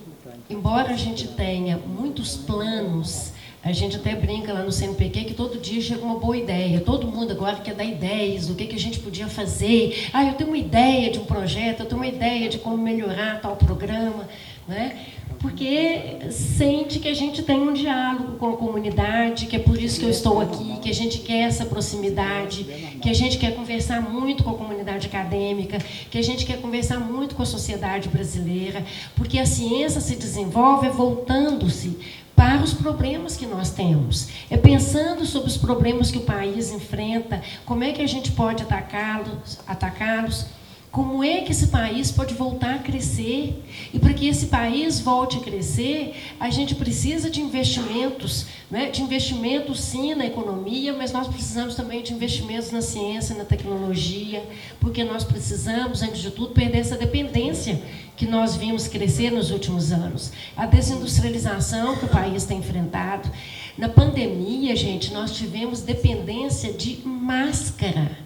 embora a gente tenha muitos planos, a gente até brinca lá no CNPq que todo dia chega uma boa ideia. Todo mundo agora quer dar ideias do que a gente podia fazer. Eu tenho uma ideia de um projeto, eu tenho uma ideia de como melhorar tal programa, né? Porque sente que a gente tem um diálogo com a comunidade, que é por isso que eu estou aqui, que a gente quer essa proximidade, que a gente quer conversar muito com a comunidade acadêmica, que a gente quer conversar muito com a sociedade brasileira, porque a ciência se desenvolve voltando-se para os problemas que nós temos, pensando sobre os problemas que o país enfrenta, como é que a gente pode atacá-los, como é que esse país pode voltar a crescer. E para que esse país volte a crescer, a gente precisa de investimentos, né? De investimentos, sim, na economia, mas nós precisamos também de investimentos na ciência, na tecnologia, porque nós precisamos, antes de tudo, perder essa dependência que nós vimos crescer nos últimos anos. A desindustrialização que o país tem enfrentado. Na pandemia, gente, nós tivemos dependência de máscara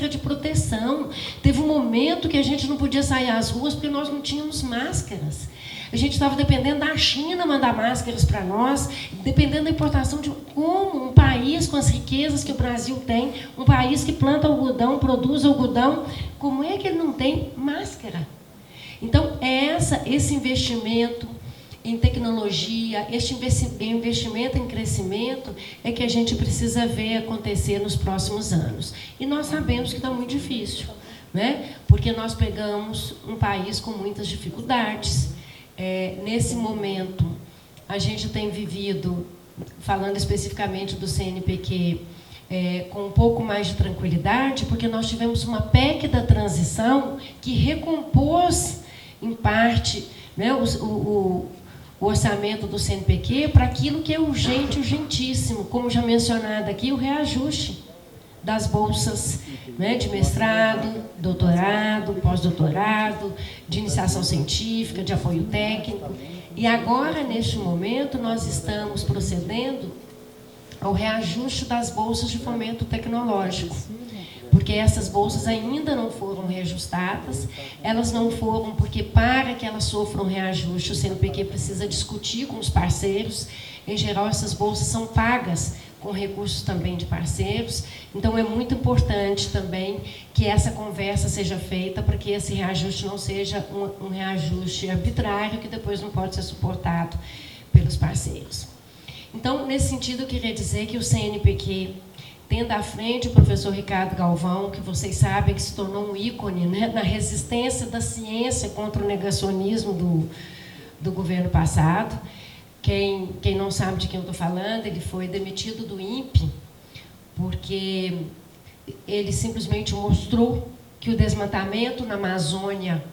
de proteção. Teve um momento que a gente não podia sair às ruas porque nós não tínhamos máscaras. A gente estava dependendo da China mandar máscaras para nós, dependendo da importação de como um país com as riquezas que o Brasil tem, um país que planta algodão, produz algodão, como é que ele não tem máscara? Então, esse investimento, em tecnologia, este investimento em crescimento é que a gente precisa ver acontecer nos próximos anos. E nós sabemos que está muito difícil, né? Porque nós pegamos um país com muitas dificuldades. Nesse momento, a gente tem vivido, falando especificamente do CNPq, com um pouco mais de tranquilidade, porque nós tivemos uma PEC da transição que recompôs, em parte, né, o orçamento do CNPq para aquilo que é urgente, urgentíssimo, como já mencionado aqui, o reajuste das bolsas, né, de mestrado, doutorado, pós-doutorado, de iniciação científica, de apoio técnico. E agora, neste momento, nós estamos procedendo ao reajuste das bolsas de fomento tecnológico, porque essas bolsas ainda não foram reajustadas, elas não foram porque, para que elas sofram reajuste, o CNPq precisa discutir com os parceiros. Em geral, essas bolsas são pagas com recursos também de parceiros, então é muito importante também que essa conversa seja feita para que esse reajuste não seja um reajuste arbitrário que depois não pode ser suportado pelos parceiros. Então, nesse sentido, eu queria dizer que o CNPq, tendo à frente o professor Ricardo Galvão, que vocês sabem que se tornou um ícone, né, na resistência da ciência contra o negacionismo do governo passado. Quem não sabe de quem eu estou falando, ele foi demitido do INPE, porque ele simplesmente mostrou que o desmatamento na Amazônia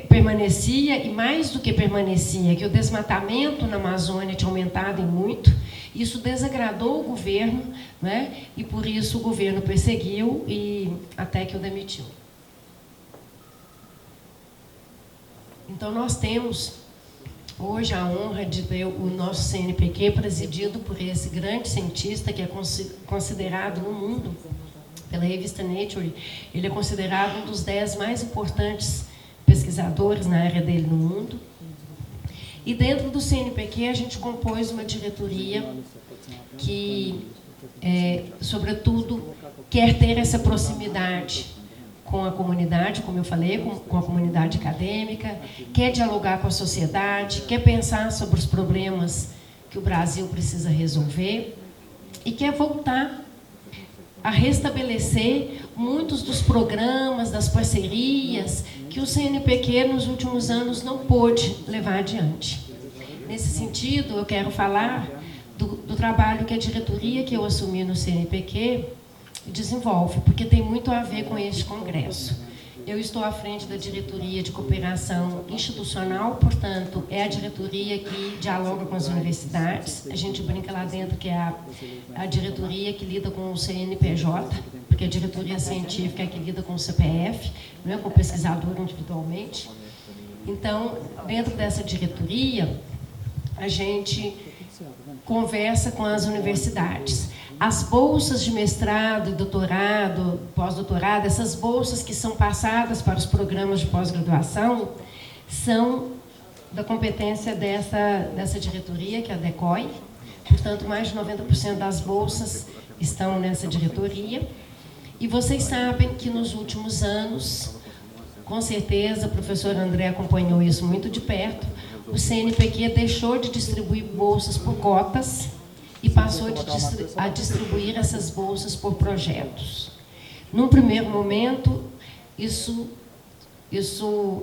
permanecia, e mais do que permanecia, que o desmatamento na Amazônia tinha aumentado em muito. Isso desagradou o governo, né? E por isso o governo perseguiu e até que o demitiu. Então nós temos hoje a honra de ter o nosso CNPq presidido por esse grande cientista que é considerado no mundo, pela revista Nature, ele é considerado um dos 10 mais importantes pesquisadores na área dele no mundo. E dentro do CNPq a gente compôs uma diretoria que, sobretudo, quer ter essa proximidade com a comunidade, como eu falei, com a comunidade acadêmica, quer dialogar com a sociedade, quer pensar sobre os problemas que o Brasil precisa resolver e quer voltar a restabelecer muitos dos programas, das parcerias que o CNPq nos últimos anos não pôde levar adiante. Nesse sentido, eu quero falar do trabalho que a diretoria que eu assumi no CNPq desenvolve, porque tem muito a ver com este congresso. Eu estou à frente da diretoria de cooperação institucional, portanto, é a diretoria que dialoga com as universidades. A gente brinca lá dentro que é a diretoria que lida com o CNPJ, porque a diretoria científica é que lida com o CPF, não é, com o pesquisador individualmente. Então, dentro dessa diretoria, a gente conversa com as universidades. As bolsas de mestrado, doutorado, pós-doutorado, essas bolsas que são passadas para os programas de pós-graduação, são da competência dessa diretoria, que é a DECOI. Portanto, mais de 90% das bolsas estão nessa diretoria. E vocês sabem que nos últimos anos, com certeza, o professor André acompanhou isso muito de perto, o CNPq deixou de distribuir bolsas por cotas e passou a distribuir essas bolsas por projetos. Num primeiro momento, isso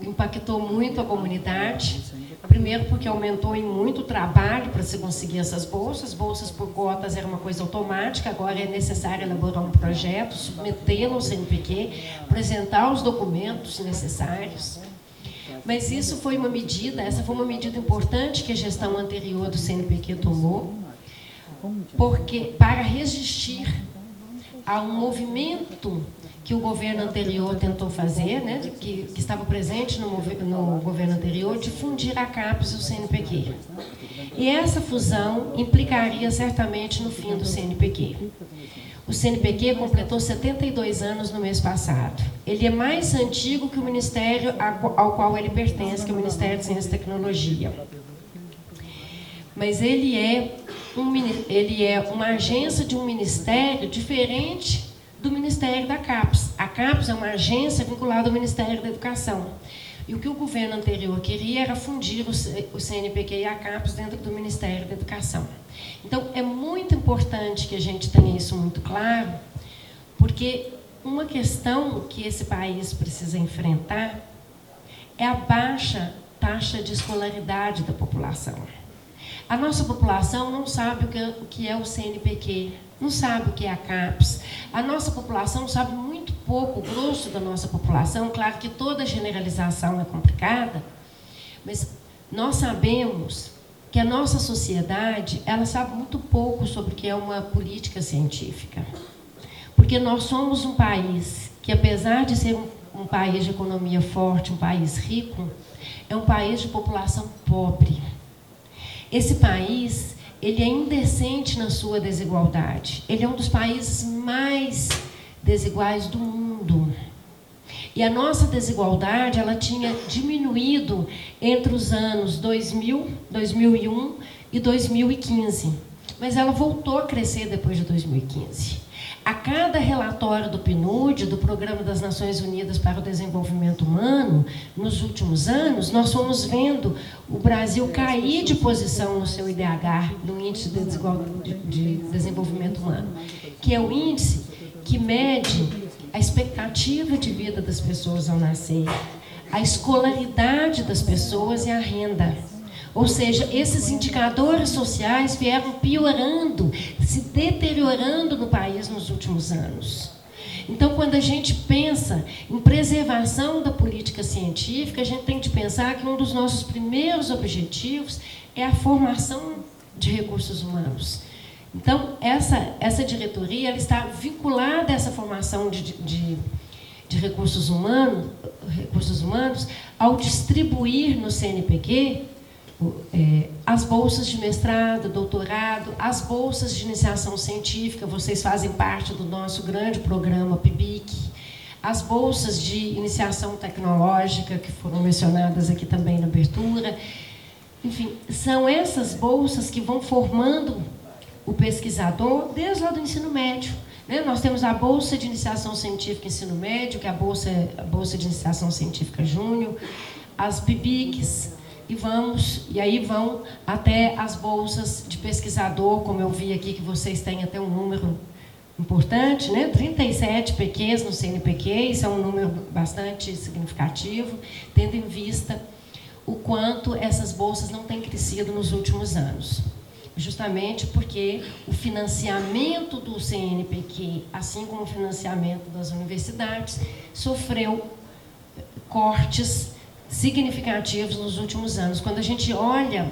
impactou muito a comunidade, primeiro porque aumentou em muito o trabalho para se conseguir essas bolsas. Bolsas por cotas era uma coisa automática, agora é necessário elaborar um projeto, submetê-lo ao CNPq, apresentar os documentos necessários. Mas isso foi uma medida, essa foi uma medida importante que a gestão anterior do CNPq tomou, porque para resistir a um movimento que o governo anterior tentou fazer, né, que estava presente no governo anterior, de fundir a CAPES e o CNPq. E essa fusão implicaria certamente no fim do CNPq. O CNPq completou 72 anos no mês passado. Ele é mais antigo que o ministério ao qual ele pertence, que é o Ministério de Ciência e Tecnologia. Mas ele é uma agência de um ministério diferente do Ministério da CAPES. A CAPES é uma agência vinculada ao Ministério da Educação. E o que o governo anterior queria era fundir o CNPq e a CAPES dentro do Ministério da Educação. Então, é muito importante que a gente tenha isso muito claro, porque uma questão que esse país precisa enfrentar é a baixa taxa de escolaridade da população. A nossa população não sabe o que é o CNPq, não sabe o que é a CAPES. A nossa população sabe muito pouco, o grosso da nossa população. Claro que toda generalização é complicada, mas nós sabemos que a nossa sociedade ela sabe muito pouco sobre o que é uma política científica. Porque nós somos um país que, apesar de ser um país de economia forte, um país rico, é um país de população pobre. Esse país, ele é indecente na sua desigualdade. Ele é um dos países mais desiguais do mundo. E a nossa desigualdade, ela tinha diminuído entre os anos 2000, 2001 e 2015. Mas ela voltou a crescer depois de 2015. A cada relatório do PNUD, do Programa das Nações Unidas para o Desenvolvimento Humano, nos últimos anos, nós fomos vendo o Brasil cair de posição no seu IDH, no Índice de Desenvolvimento Humano, que é o índice que mede a expectativa de vida das pessoas ao nascer, a escolaridade das pessoas e a renda. Ou seja, esses indicadores sociais vieram piorando, se deteriorando no país nos últimos anos. Então, quando a gente pensa em preservação da política científica, a gente tem que pensar que um dos nossos primeiros objetivos é a formação de recursos humanos. Então, essa diretoria ela está vinculada a essa formação de recursos humanos ao distribuir no CNPq as bolsas de mestrado, doutorado, as bolsas de iniciação científica, vocês fazem parte do nosso grande programa PIBIC, as bolsas de iniciação tecnológica, que foram mencionadas aqui também na abertura. Enfim, são essas bolsas que vão formando o pesquisador desde lá do ensino médio. Nós temos a Bolsa de Iniciação Científica Ensino Médio, que é a Bolsa de Iniciação Científica Júnior, as PIBICs, e aí vão até as bolsas de pesquisador, como eu vi aqui, que vocês têm até um número importante, 37 PQs no CNPq, isso é um número bastante significativo, tendo em vista o quanto essas bolsas não têm crescido nos últimos anos. Justamente porque o financiamento do CNPq, assim como o financiamento das universidades, sofreu cortes significativos nos últimos anos. Quando a gente olha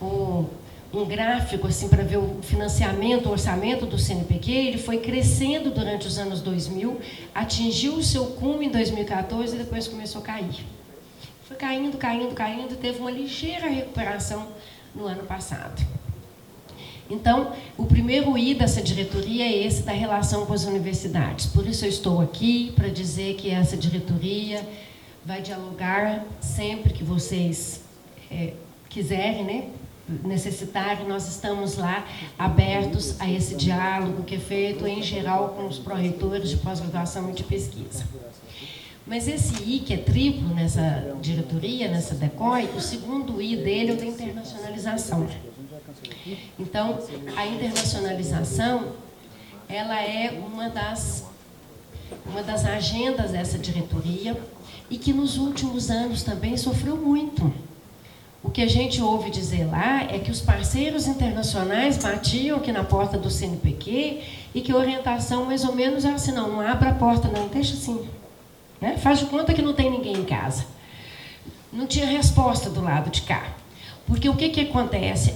um gráfico assim, para ver o financiamento, o orçamento do CNPq, ele foi crescendo durante os anos 2000, atingiu o seu cume em 2014 e depois começou a cair. Foi caindo, caindo, caindo, e teve uma ligeira recuperação no ano passado. Então, o primeiro I dessa diretoria é esse da relação com as universidades. Por isso eu estou aqui, para dizer que essa diretoria vai dialogar sempre que vocês quiserem, necessitarem. Nós estamos lá abertos a esse diálogo que é feito, em geral, com os pró-reitores de pós-graduação e de pesquisa. Mas esse I, que é triplo nessa diretoria, nessa DECOI, o segundo I dele é o da internacionalização. Então, a internacionalização, ela é uma das agendas dessa diretoria e que nos últimos anos também sofreu muito. O que a gente ouve dizer lá é que os parceiros internacionais batiam aqui na porta do CNPq e que a orientação mais ou menos era assim, não abra a porta não, deixa assim. Faz de conta que não tem ninguém em casa. Não tinha resposta do lado de cá. Porque o que acontece?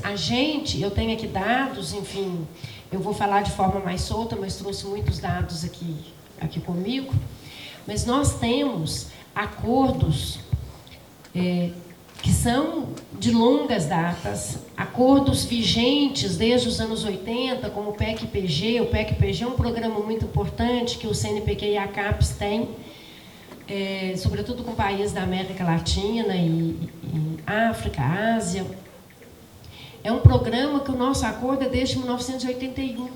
Eu tenho aqui dados, enfim, eu vou falar de forma mais solta, mas trouxe muitos dados aqui comigo, mas nós temos acordos que são de longas datas, acordos vigentes desde os anos 80, como o PEC-PG. O PEC-PG é um programa muito importante que o CNPq e a CAPES têm, sobretudo com países da América Latina e África, Ásia. É um programa que o nosso acordo é desde 1981.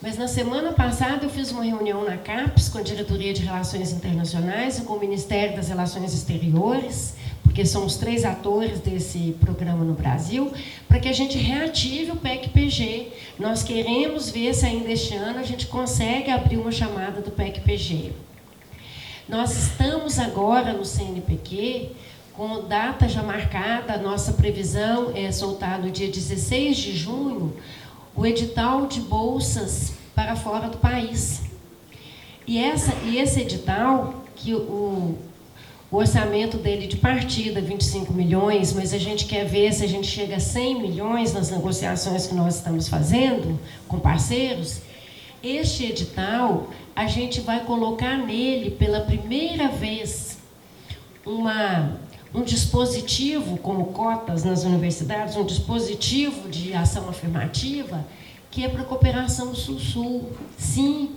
Mas na semana passada eu fiz uma reunião na CAPES com a Diretoria de Relações Internacionais e com o Ministério das Relações Exteriores, porque são os 3 atores desse programa no Brasil, para que a gente reative o PEC-PG. Nós queremos ver se ainda este ano a gente consegue abrir uma chamada do PEC-PG. Nós estamos agora no CNPq com data já marcada, a nossa previsão é soltar no dia 16 de junho o edital de bolsas para fora do país. E esse edital, que o orçamento dele de partida, 25 milhões, mas a gente quer ver se a gente chega a 100 milhões nas negociações que nós estamos fazendo com parceiros. Este edital, a gente vai colocar nele, pela primeira vez, um dispositivo, como cotas nas universidades, um dispositivo de ação afirmativa, que é para a cooperação Sul-Sul. Sim,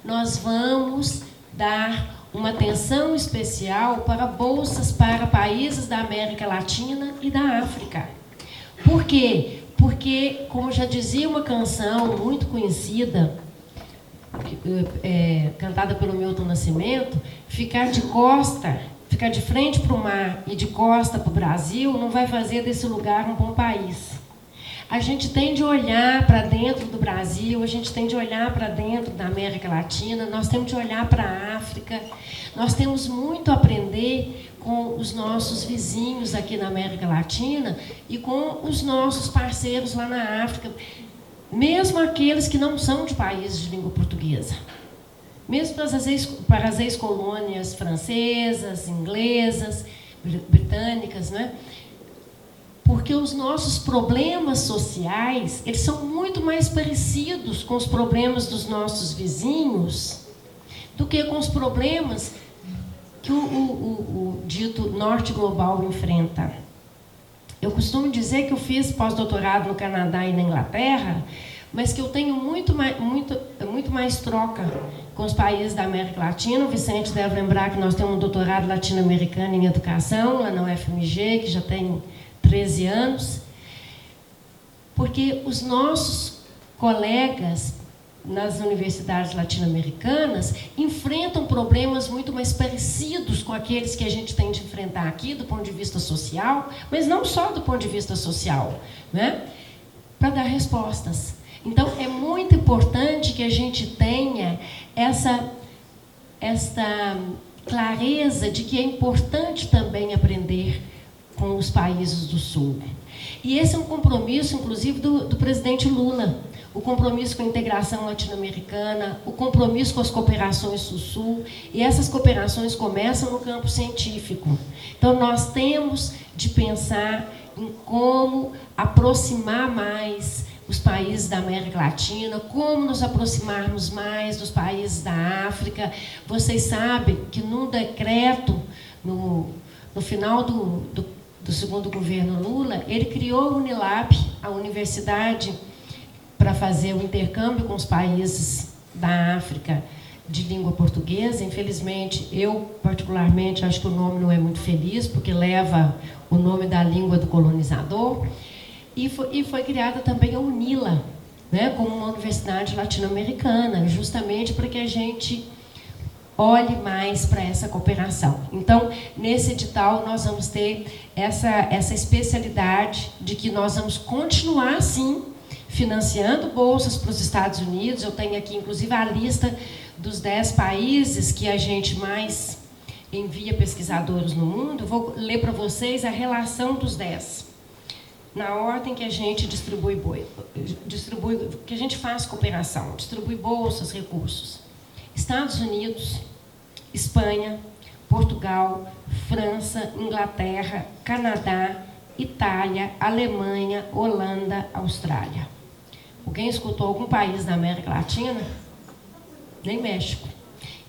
nós vamos dar uma atenção especial para bolsas para países da América Latina e da África. Por quê? Porque, como já dizia uma canção muito conhecida, cantada pelo Milton Nascimento, ficar de frente para o mar e de costa para o Brasil não vai fazer desse lugar um bom país. A gente tem de olhar para dentro do Brasil, a gente tem de olhar para dentro da América Latina, nós temos de olhar para a África, nós temos muito a aprender com os nossos vizinhos aqui na América Latina e com os nossos parceiros lá na África, mesmo aqueles que não são de países de língua portuguesa. Mesmo para as ex-colônias francesas, inglesas, britânicas, né? Porque os nossos problemas sociais, eles são muito mais parecidos com os problemas dos nossos vizinhos do que com os problemas que o dito norte global enfrenta. Eu costumo dizer que eu fiz pós-doutorado no Canadá e na Inglaterra, mas que eu tenho muito mais troca com os países da América Latina. O Vicente deve lembrar que nós temos um doutorado latino-americano em educação, lá na UFMG, que já tem 13 anos, porque os nossos colegas nas universidades latino-americanas enfrentam problemas muito mais parecidos com aqueles que a gente tem de enfrentar aqui, do ponto de vista social, mas não só do ponto de vista social, né? Para dar respostas. Então, é muito importante que a gente tenha esta clareza de que é importante também aprender com os países do Sul. E esse é um compromisso, inclusive, do presidente Lula, o compromisso com a integração latino-americana, o compromisso com as cooperações Sul-Sul, e essas cooperações começam no campo científico. Então, nós temos de pensar em como aproximar mais os países da América Latina, como nos aproximarmos mais dos países da África. Vocês sabem que num decreto, no final do segundo governo Lula, ele criou a Unilab, a universidade, para fazer o intercâmbio com os países da África de língua portuguesa. Infelizmente, eu particularmente acho que o nome não é muito feliz, porque leva o nome da língua do colonizador. E foi criada também a UNILA, né, como uma universidade latino-americana, justamente para que a gente olhe mais para essa cooperação. Então, nesse edital, nós vamos ter essa especialidade de que nós vamos continuar, sim, financiando bolsas para os Estados Unidos. Eu tenho aqui, inclusive, a lista dos 10 países que a gente mais envia pesquisadores no mundo. Eu vou ler para vocês a relação dos 10. Na ordem que a gente distribui, que a gente faz cooperação, distribui bolsas, recursos. Estados Unidos, Espanha, Portugal, França, Inglaterra, Canadá, Itália, Alemanha, Holanda, Austrália. Alguém escutou algum país da América Latina? Nem México.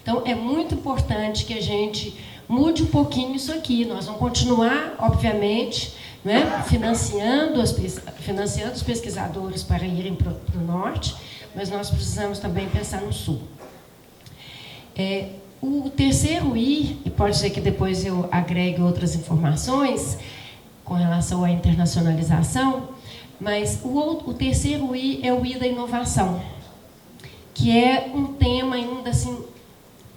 Então, é muito importante que a gente mude um pouquinho isso aqui. Nós vamos continuar, obviamente, né, financiando os pesquisadores para irem para o norte, mas nós precisamos também pensar no sul. O terceiro I, e pode ser que depois eu agregue outras informações com relação à internacionalização, mas o terceiro I é o I da inovação. que é um tema ainda assim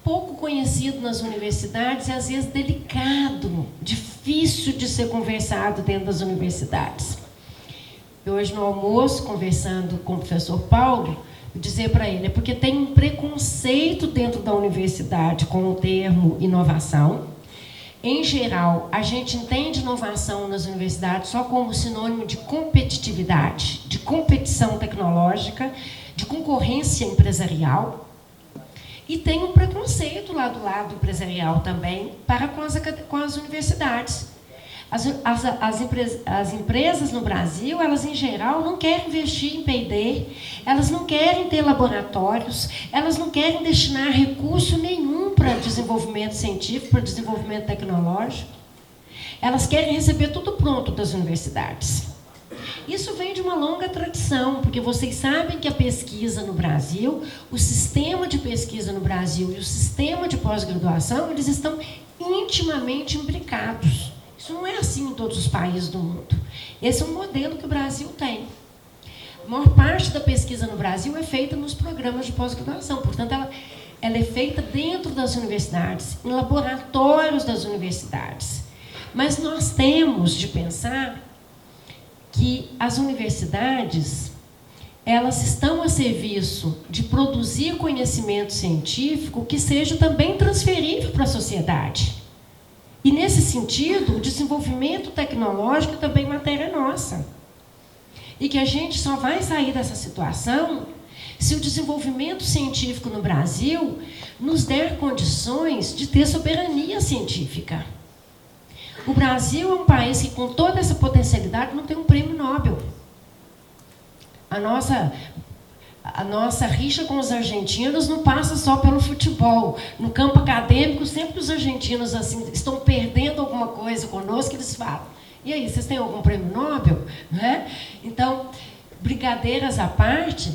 pouco conhecido nas universidades e às vezes delicado, difícil de ser conversado dentro das universidades. Eu hoje no almoço, conversando com o professor Paulo, eu dizer para ele, é porque tem um preconceito dentro da universidade com o termo inovação. Em geral, a gente entende inovação nas universidades só como sinônimo de competitividade, de competição tecnológica, de concorrência empresarial. E tem um preconceito lá do lado empresarial também para com as universidades. As empresas no Brasil, elas em geral não querem investir em P&D, elas não querem ter laboratórios, elas não querem destinar recurso nenhum para desenvolvimento científico, para desenvolvimento tecnológico. Elas querem receber tudo pronto das universidades. Isso vem de uma longa tradição, porque vocês sabem que a pesquisa no Brasil, o sistema de pesquisa no Brasil e o sistema de pós-graduação, eles estão intimamente imbricados. Isso não é assim em todos os países do mundo. Esse é um modelo que o Brasil tem. A maior parte da pesquisa no Brasil é feita nos programas de pós-graduação. Portanto, ela é feita dentro das universidades, em laboratórios das universidades. Mas nós temos de pensar que as universidades, elas estão a serviço de produzir conhecimento científico que seja também transferível para a sociedade. E, nesse sentido, o desenvolvimento tecnológico também é matéria nossa. E que a gente só vai sair dessa situação se o desenvolvimento científico no Brasil nos der condições de ter soberania científica. O Brasil é um país que, com toda essa potencialidade, não tem um prêmio Nobel. A nossa rixa com os argentinos não passa só pelo futebol. No campo acadêmico, sempre que os argentinos assim, estão perdendo alguma coisa conosco, eles falam, e aí, vocês têm algum prêmio Nobel? Né? Então, brincadeiras à parte,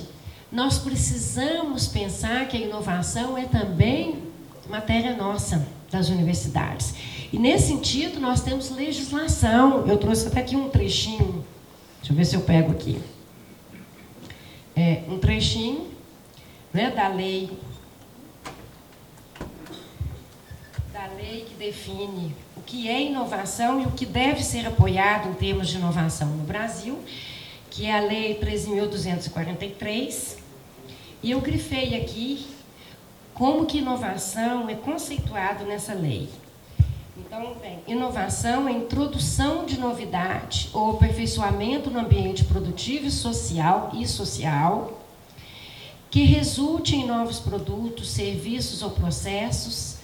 nós precisamos pensar que a inovação é também matéria nossa, das universidades. E, nesse sentido, nós temos legislação. Eu trouxe até aqui um trechinho. Deixa eu ver se eu pego aqui. Um trechinho, né, da lei que define o que é inovação e o que deve ser apoiado em termos de inovação no Brasil, que é a Lei 13.243. E eu grifei aqui como que inovação é conceituado nessa lei. Então, bem, inovação é introdução de novidade ou aperfeiçoamento no ambiente produtivo e social que resulte em novos produtos, serviços ou processos,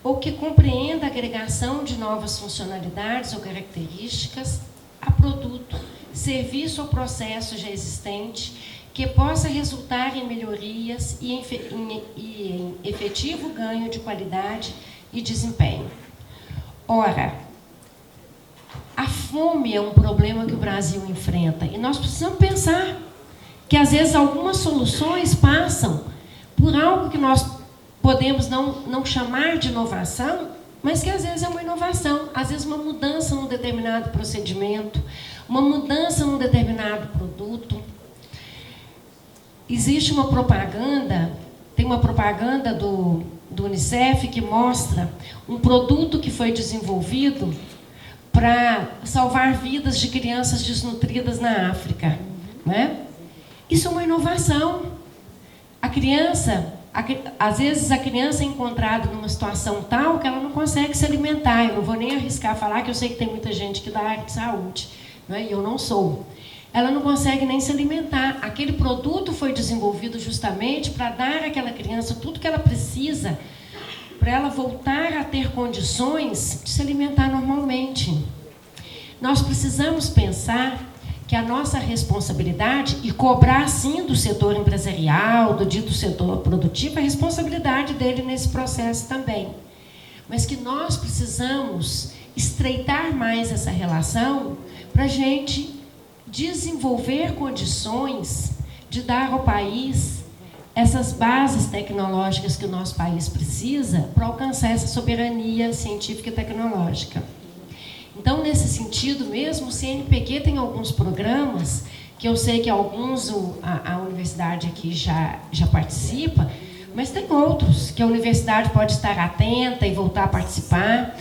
ou que compreenda a agregação de novas funcionalidades ou características a produto, serviço ou processo já existente, que possa resultar em melhorias e em efetivo ganho de qualidade e desempenho. Ora, a fome é um problema que o Brasil enfrenta e nós precisamos pensar que, às vezes, algumas soluções passam por algo que nós podemos não chamar de inovação, mas que, às vezes, é uma inovação. Às vezes, uma mudança num determinado procedimento, uma mudança num determinado produto. Existe uma propaganda, tem uma propaganda do Unicef que mostra um produto que foi desenvolvido para salvar vidas de crianças desnutridas na África. Né? Isso é uma inovação. Às vezes a criança é encontrada numa situação tal que ela não consegue se alimentar. Eu não vou nem arriscar falar, que eu sei que tem muita gente que dá área de saúde, né? E eu não sou. Ela não consegue nem se alimentar. Aquele produto foi desenvolvido justamente para dar àquela criança tudo que ela precisa para ela voltar a ter condições de se alimentar normalmente. Nós precisamos pensar que a nossa responsabilidade, e cobrar sim do setor empresarial, do dito setor produtivo, a responsabilidade dele nesse processo também. Mas que nós precisamos estreitar mais essa relação para a gente desenvolver condições de dar ao país essas bases tecnológicas que o nosso país precisa para alcançar essa soberania científica e tecnológica. Então, nesse sentido mesmo, o CNPq tem alguns programas que que eu sei que alguns a universidade aqui já participa, mas tem outros que a universidade pode estar atenta e voltar a participar,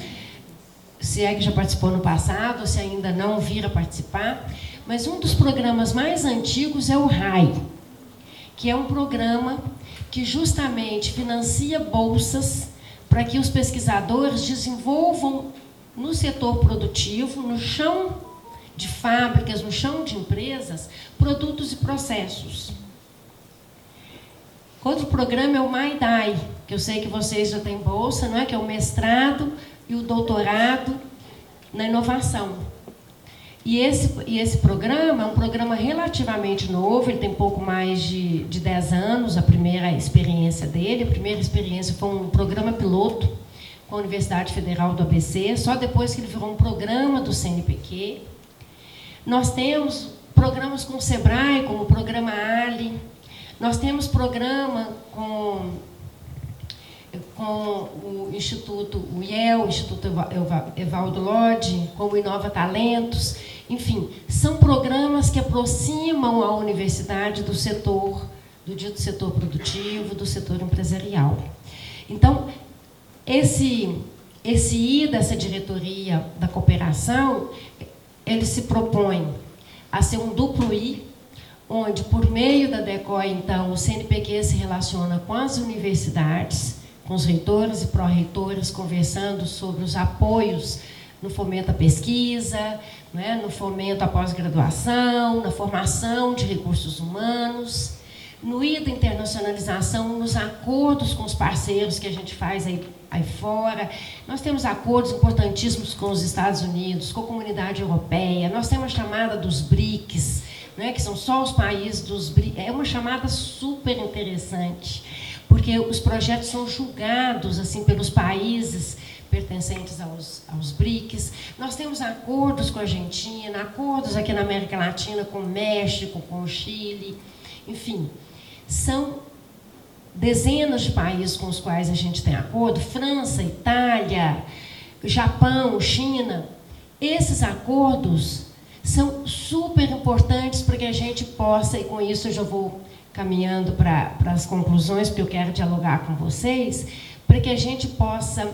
se é que já participou no passado, ou se ainda não vir a participar. Mas um dos programas mais antigos é o RAI, que é um programa que justamente financia bolsas para que os pesquisadores desenvolvam no setor produtivo, no chão de fábricas, no chão de empresas, produtos e processos. Outro programa é o MAIDAI, que eu sei que vocês já têm bolsa, não é? Que é o mestrado e o doutorado na inovação. E esse programa é um programa relativamente novo, ele tem pouco mais de 10 anos, a primeira experiência dele. A primeira experiência foi um programa piloto com a Universidade Federal do ABC, só depois que ele virou um programa do CNPq. Nós temos programas com o SEBRAE, como o programa ALI, nós temos programa com o Instituto, o IEL, o Instituto Evaldo Lodge, com o Inova Talentos. Enfim, são programas que aproximam a universidade do setor, do dito setor produtivo, do setor empresarial. Então, esse I dessa diretoria da cooperação, ele se propõe a ser um duplo I, onde, por meio da DECOI, então, o CNPq se relaciona com as universidades, com os reitores e pró-reitores, conversando sobre os apoios no fomento à pesquisa, né, no fomento à pós-graduação, na formação de recursos humanos, no I da internacionalização, nos acordos com os parceiros que a gente faz aí fora. Nós temos acordos importantíssimos com os Estados Unidos, com a comunidade europeia, nós temos a chamada dos BRICS, né, que são só os países dos BRICS. É uma chamada super interessante, porque os projetos são julgados assim, pelos países pertencentes aos BRICS. Nós temos acordos com a Argentina, acordos aqui na América Latina com o México, com o Chile, enfim, são dezenas de países com os quais a gente tem acordo, França, Itália, Japão, China. Esses acordos são super importantes para que a gente possa, e com isso eu já vou caminhando para as conclusões, porque eu quero dialogar com vocês, para que a gente possa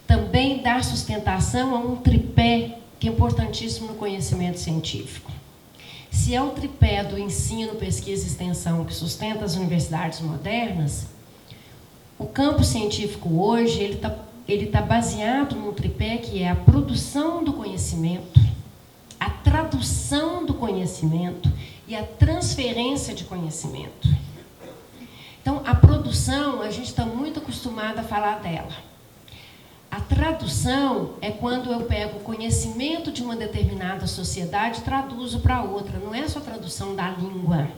também dar sustentação a um tripé que é importantíssimo no conhecimento científico. Se é o tripé do ensino, pesquisa e extensão que sustenta as universidades modernas, o campo científico hoje ele tá baseado num tripé que é a produção do conhecimento, a tradução do conhecimento e a transferência de conhecimento. Então, a produção, a gente está muito acostumado a falar dela. A tradução é quando eu pego o conhecimento de uma determinada sociedade e traduzo para outra. Não é só a tradução da língua,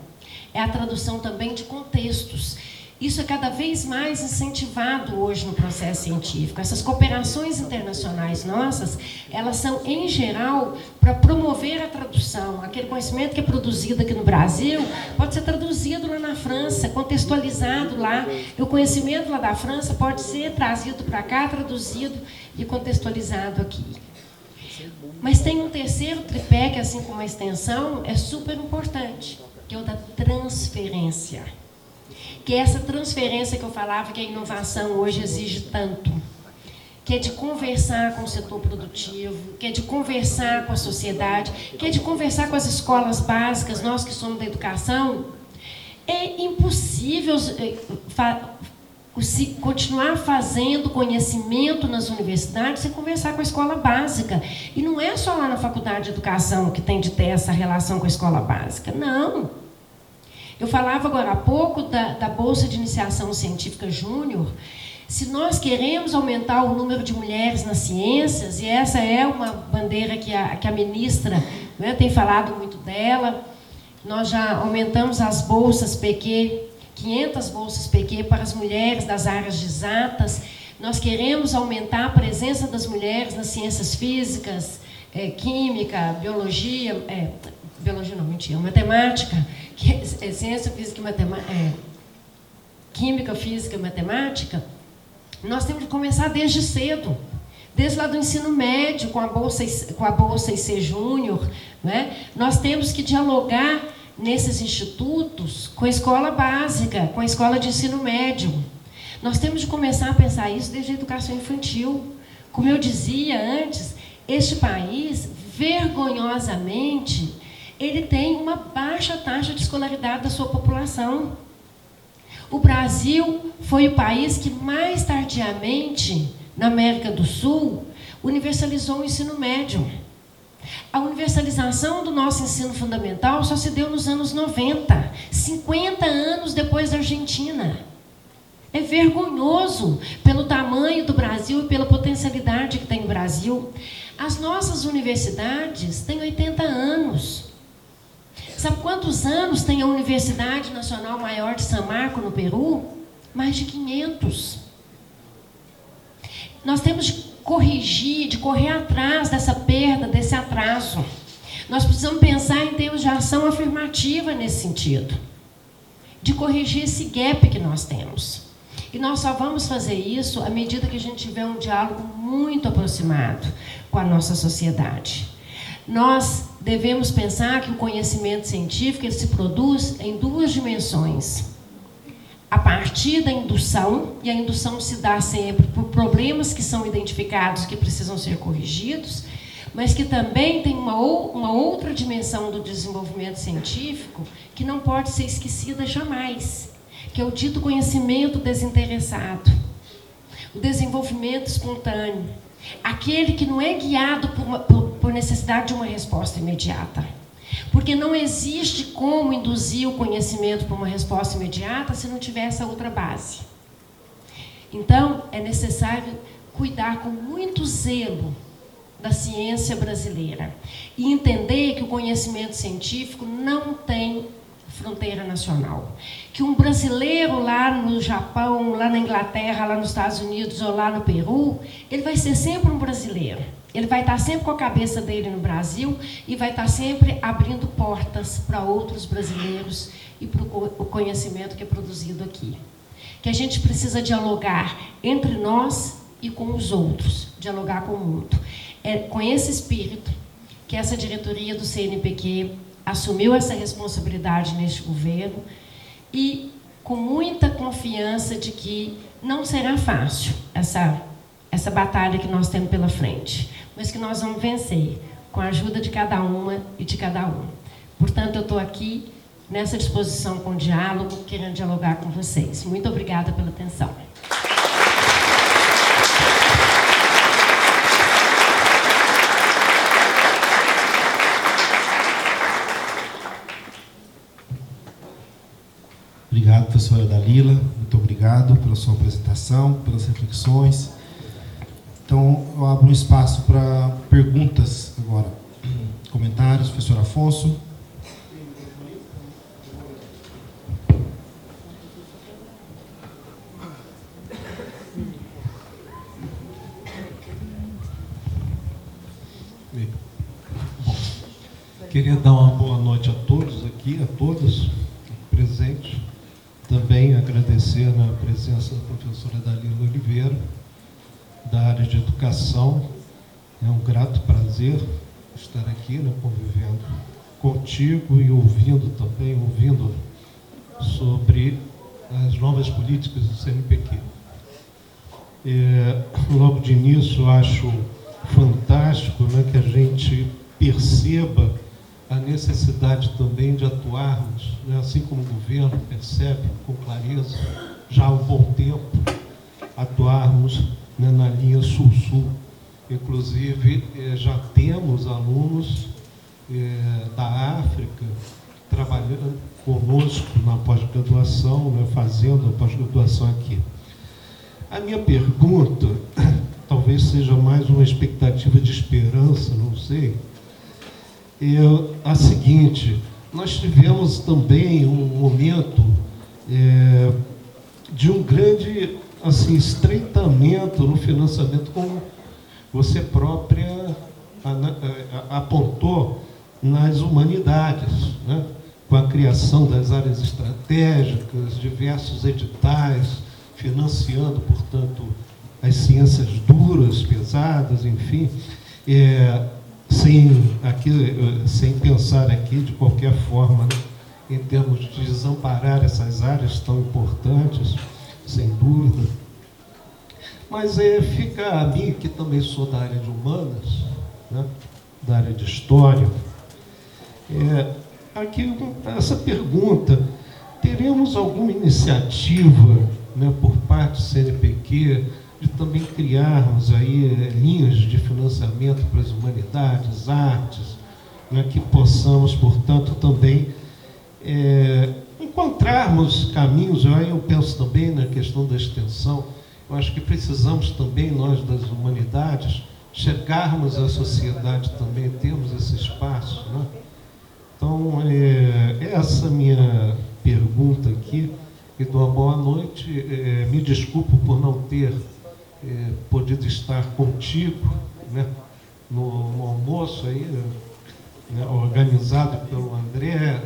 é a tradução também de contextos. Isso é cada vez mais incentivado hoje no processo científico. Essas cooperações internacionais nossas, elas são, em geral, para promover a tradução. Aquele conhecimento que é produzido aqui no Brasil pode ser traduzido lá na França, contextualizado lá. E o conhecimento lá da França pode ser trazido para cá, traduzido e contextualizado aqui. Mas tem um terceiro tripé, que assim como a extensão, é super importante, que é o da transferência. Que é essa transferência que eu falava que a inovação hoje exige tanto, que é de conversar com o setor produtivo, que é de conversar com a sociedade, que é de conversar com as escolas básicas. Nós que somos da educação, é impossível continuar fazendo conhecimento nas universidades sem conversar com a escola básica. E não é só lá na faculdade de educação que tem de ter essa relação com a escola básica, não. Eu falava agora há pouco da Bolsa de Iniciação Científica Júnior. Se nós queremos aumentar o número de mulheres nas ciências, e essa é uma bandeira que a ministra, né, tem falado muito dela, nós já aumentamos as bolsas PQ, 500 bolsas PQ para as mulheres das áreas de exatas. Nós queremos aumentar a presença das mulheres nas ciências físicas, química, biologia, matemática, que é ciência física e matemática, química, física e matemática. Nós temos que começar desde cedo, desde lá do ensino médio, com a Bolsa IC Júnior, né? Nós temos que dialogar nesses institutos com a escola básica, com a escola de ensino médio. Nós temos de começar a pensar isso desde a educação infantil. Como eu dizia antes, este país, vergonhosamente, ele tem uma baixa taxa de escolaridade da sua população. O Brasil foi o país que mais tardiamente, na América do Sul, universalizou o ensino médio. A universalização do nosso ensino fundamental só se deu nos anos 90, 50 anos depois da Argentina. É vergonhoso pelo tamanho do Brasil e pela potencialidade que tem o Brasil. As nossas universidades têm 80 anos. Sabe quantos anos tem a Universidade Nacional Maior de San Marcos, no Peru? Mais de 500. Nós temos de corrigir, de correr atrás dessa perda, desse atraso. Nós precisamos pensar em termos de ação afirmativa nesse sentido, de corrigir esse gap que nós temos. E nós só vamos fazer isso à medida que a gente tiver um diálogo muito aproximado com a nossa sociedade. Nós devemos pensar que o conhecimento científico ele se produz em duas dimensões. A partir da indução, e a indução se dá sempre por problemas que são identificados, que precisam ser corrigidos, mas que também tem uma outra dimensão do desenvolvimento científico que não pode ser esquecida jamais, que é o dito conhecimento desinteressado, o desenvolvimento espontâneo, aquele que não é guiado por necessidade de uma resposta imediata. Porque não existe como induzir o conhecimento para uma resposta imediata se não tiver essa outra base. Então, é necessário cuidar com muito zelo da ciência brasileira e entender que o conhecimento científico não tem fronteira nacional. Que um brasileiro lá no Japão, lá na Inglaterra, lá nos Estados Unidos ou lá no Peru, ele vai ser sempre um brasileiro. Ele vai estar sempre com a cabeça dele no Brasil e vai estar sempre abrindo portas para outros brasileiros e para o conhecimento que é produzido aqui. Que a gente precisa dialogar entre nós e com os outros, dialogar com o mundo. É com esse espírito que essa diretoria do CNPq assumiu essa responsabilidade neste governo e com muita confiança de que não será fácil essa batalha que nós temos pela frente, mas que nós vamos vencer com a ajuda de cada uma e de cada um. Portanto, eu estou aqui nessa disposição com diálogo, querendo dialogar com vocês. Muito obrigada pela atenção. Obrigado, professora Dalila. Muito obrigado pela sua apresentação, pelas reflexões. Então, eu abro um espaço para perguntas agora. Comentários, professor Afonso. Queria dar uma boa noite a todos aqui, a todas presentes. Também agradecer a presença da professora Dalila Oliveira, da área de educação. É um grato prazer estar aqui, convivendo contigo e ouvindo sobre as novas políticas do CNPq. Logo de início, acho fantástico que a gente perceba a necessidade também de atuarmos, assim como o governo percebe com clareza, já há um bom tempo, atuarmos na linha Sul-Sul. Inclusive, já temos alunos da África trabalhando conosco na pós-graduação, fazendo a pós-graduação aqui. A minha pergunta, talvez seja mais uma expectativa de esperança, não sei, é a seguinte: nós tivemos também um momento de um grande estreitamento no financiamento, como você própria apontou, nas humanidades, com a criação das áreas estratégicas, diversos editais, financiando, portanto, as ciências duras, pesadas, enfim, sem pensar aqui, de qualquer forma, em termos de desamparar essas áreas tão importantes, sem dúvida. Mas fica a mim, que também sou da área de humanas, né, da área de história, aqui essa pergunta: teremos alguma iniciativa, né, por parte do CNPq de também criarmos aí linhas de financiamento para as humanidades, artes, né, que possamos, portanto, também encontrarmos caminhos? Eu penso também na questão da extensão. Eu acho que precisamos também, nós das humanidades, chegarmos à sociedade também, termos esse espaço, né? Então, essa minha pergunta aqui, e dou uma boa noite. Me desculpo por não ter podido estar contigo, né, no almoço aí, né, organizado pelo André,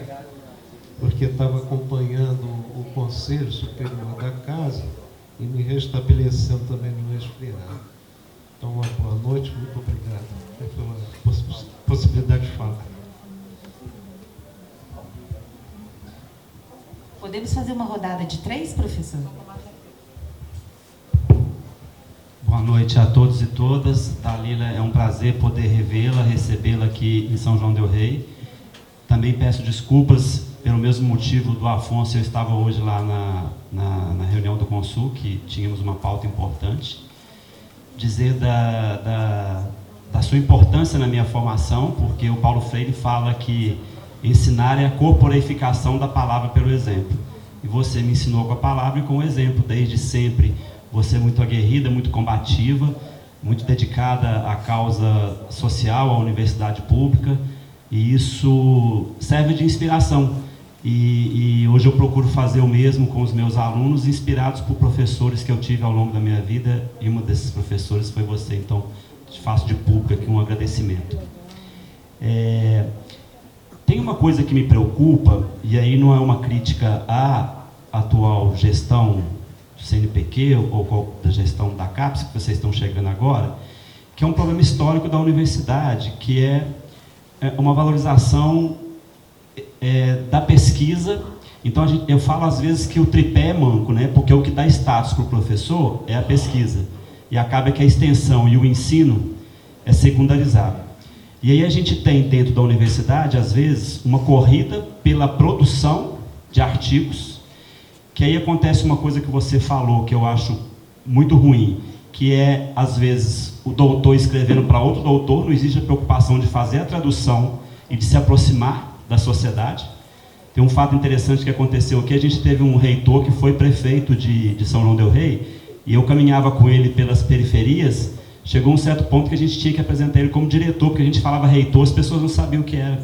porque estava acompanhando o Conselho Superior da Casa e me restabelecendo também no resfriado. Então, uma boa noite, muito obrigado pela possibilidade de falar. Podemos fazer uma rodada de 3, professor? Boa noite a todos e todas. Dalila, é um prazer poder revê-la, recebê-la aqui em São João del Rei. Também peço desculpas pelo mesmo motivo do Afonso. Eu estava hoje lá na reunião do Consul, que tínhamos uma pauta importante. Dizer da sua importância na minha formação, porque o Paulo Freire fala que ensinar é a corporificação da palavra pelo exemplo. E você me ensinou com a palavra e com o exemplo, desde sempre. Você é muito aguerrida, muito combativa, muito dedicada à causa social, à universidade pública, e isso serve de inspiração. E hoje eu procuro fazer o mesmo com os meus alunos, inspirados por professores que eu tive ao longo da minha vida, e uma desses professores foi você. Então, te faço de público aqui um agradecimento. Tem uma coisa que me preocupa, e aí não é uma crítica à atual gestão do CNPq ou da gestão da CAPES, que vocês estão chegando agora, que é um problema histórico da universidade, que é uma valorização da pesquisa. Então, eu falo às vezes que o tripé é manco, né? Porque o que dá status para o professor é a pesquisa, e acaba que a extensão e o ensino é secundarizado. E aí a gente tem dentro da universidade, às vezes, uma corrida pela produção de artigos, que aí acontece uma coisa que você falou, que eu acho muito ruim, que é, às vezes, o doutor escrevendo para outro doutor, não existe a preocupação de fazer a tradução e de se aproximar da sociedade. Tem um fato interessante que aconteceu aqui: a gente teve um reitor que foi prefeito de São João del Rei, e eu caminhava com ele pelas periferias. Chegou um certo ponto que a gente tinha que apresentar ele como diretor, porque a gente falava reitor, as pessoas não sabiam o que era.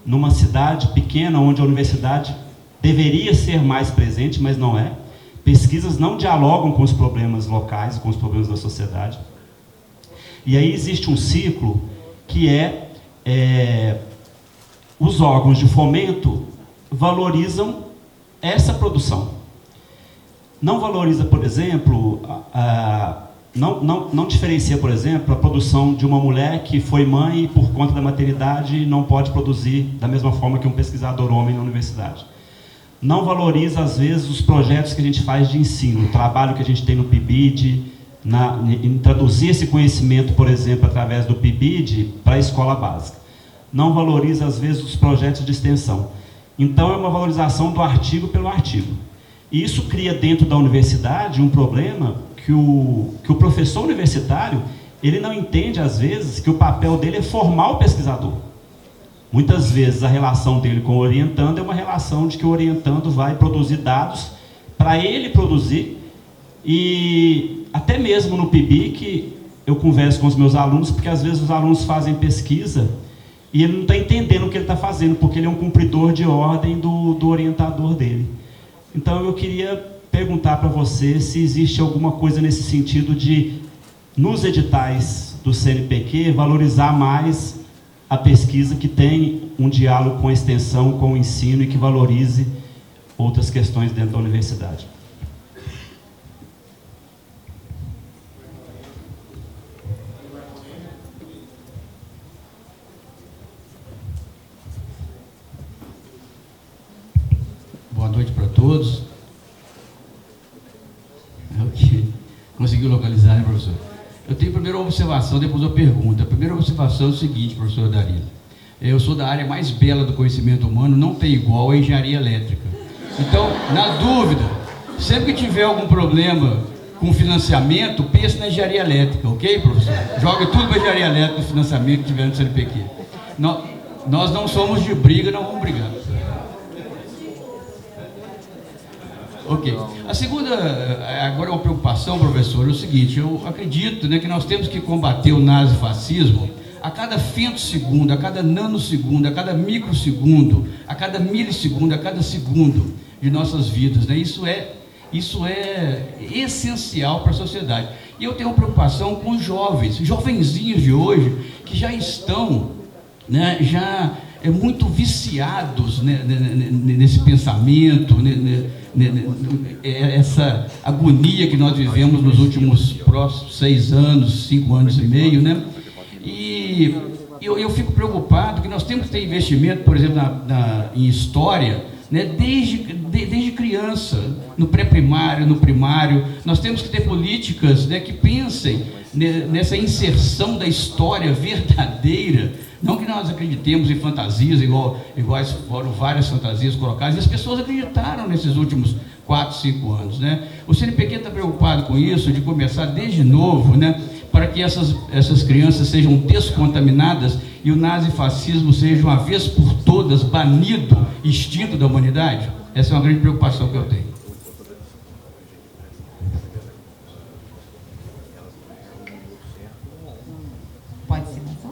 Numa cidade pequena, onde a universidade deveria ser mais presente, mas não é. Pesquisas não dialogam com os problemas locais, com os problemas da sociedade. E aí existe um ciclo que os órgãos de fomento valorizam essa produção. Não valoriza, por exemplo, não diferencia, por exemplo, a produção de uma mulher que foi mãe e, por conta da maternidade, não pode produzir da mesma forma que um pesquisador homem na universidade. Não valoriza, às vezes, os projetos que a gente faz de ensino, o trabalho que a gente tem no PIBID, em traduzir esse conhecimento, por exemplo, através do PIBID para a escola básica. Não valoriza, às vezes, os projetos de extensão. Então, é uma valorização do artigo pelo artigo. E isso cria dentro da universidade um problema que o professor universitário, ele não entende, às vezes, que o papel dele é formar o pesquisador. Muitas vezes a relação dele com o orientando é uma relação de que o orientando vai produzir dados para ele produzir. E até mesmo no PIBIC eu converso com os meus alunos, porque às vezes os alunos fazem pesquisa e ele não está entendendo o que ele está fazendo, porque ele é um cumpridor de ordem do orientador dele. Então eu queria perguntar para você se existe alguma coisa nesse sentido de, nos editais do CNPq, valorizar mais a pesquisa, que tem um diálogo com a extensão, com o ensino, e que valorize outras questões dentro da universidade. noite para todos. Conseguiu localizar, né, professor? Eu tenho primeiro uma observação, depois uma pergunta. A primeira observação é o seguinte, professor Darila. Eu sou da área mais bela do conhecimento humano, não tem igual a engenharia elétrica. Então, na dúvida, sempre que tiver algum problema com financiamento, pense na engenharia elétrica, ok, professor? Joga tudo para a engenharia elétrica, o financiamento que tiver no CNPq. Nós não somos de briga, não vamos brigar. Ok. A segunda, agora é uma preocupação, professor, é o seguinte, eu acredito, né, que nós temos que combater o nazifascismo a cada femtosegundo, a cada nanosegundo, a cada microsegundo, a cada milissegundo, a cada segundo de nossas vidas, né? Isso é essencial para a sociedade. E eu tenho uma preocupação com os jovens, jovenzinhos de hoje, que já estão, né, já muito viciados, né, nesse pensamento, essa agonia que nós vivemos nos últimos 6 anos, 5 anos e meio, né? E eu fico preocupado que nós temos que ter investimento, por exemplo, em história, né, desde criança, no pré-primário, no primário. Nós temos que ter políticas, né, que pensem nessa inserção da história verdadeira. Não que nós acreditemos em fantasias, iguais foram várias fantasias colocadas, e as pessoas acreditaram nesses últimos 4, 5 anos, né? O CNPq está preocupado com isso, de começar desde novo, né, para que essas crianças sejam descontaminadas e o nazifascismo seja, uma vez por todas, banido, extinto da humanidade? Essa é uma grande preocupação que eu tenho. Pode ser mais um?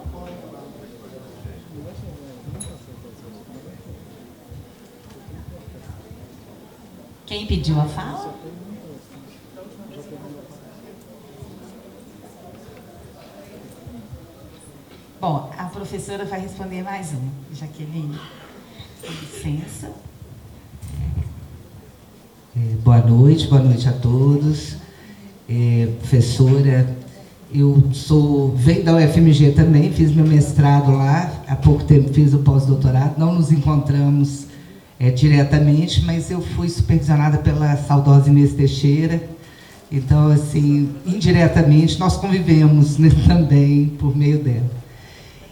Quem pediu a fala? Bom, a professora vai responder mais um. Jaqueline, licença. Boa noite a todos. Professora, eu venho da UFMG também, fiz meu mestrado lá, há pouco tempo fiz o pós-doutorado, não nos encontramos diretamente, mas eu fui supervisionada pela saudosa Inês Teixeira, então, assim, indiretamente, nós convivemos, né, também por meio dela.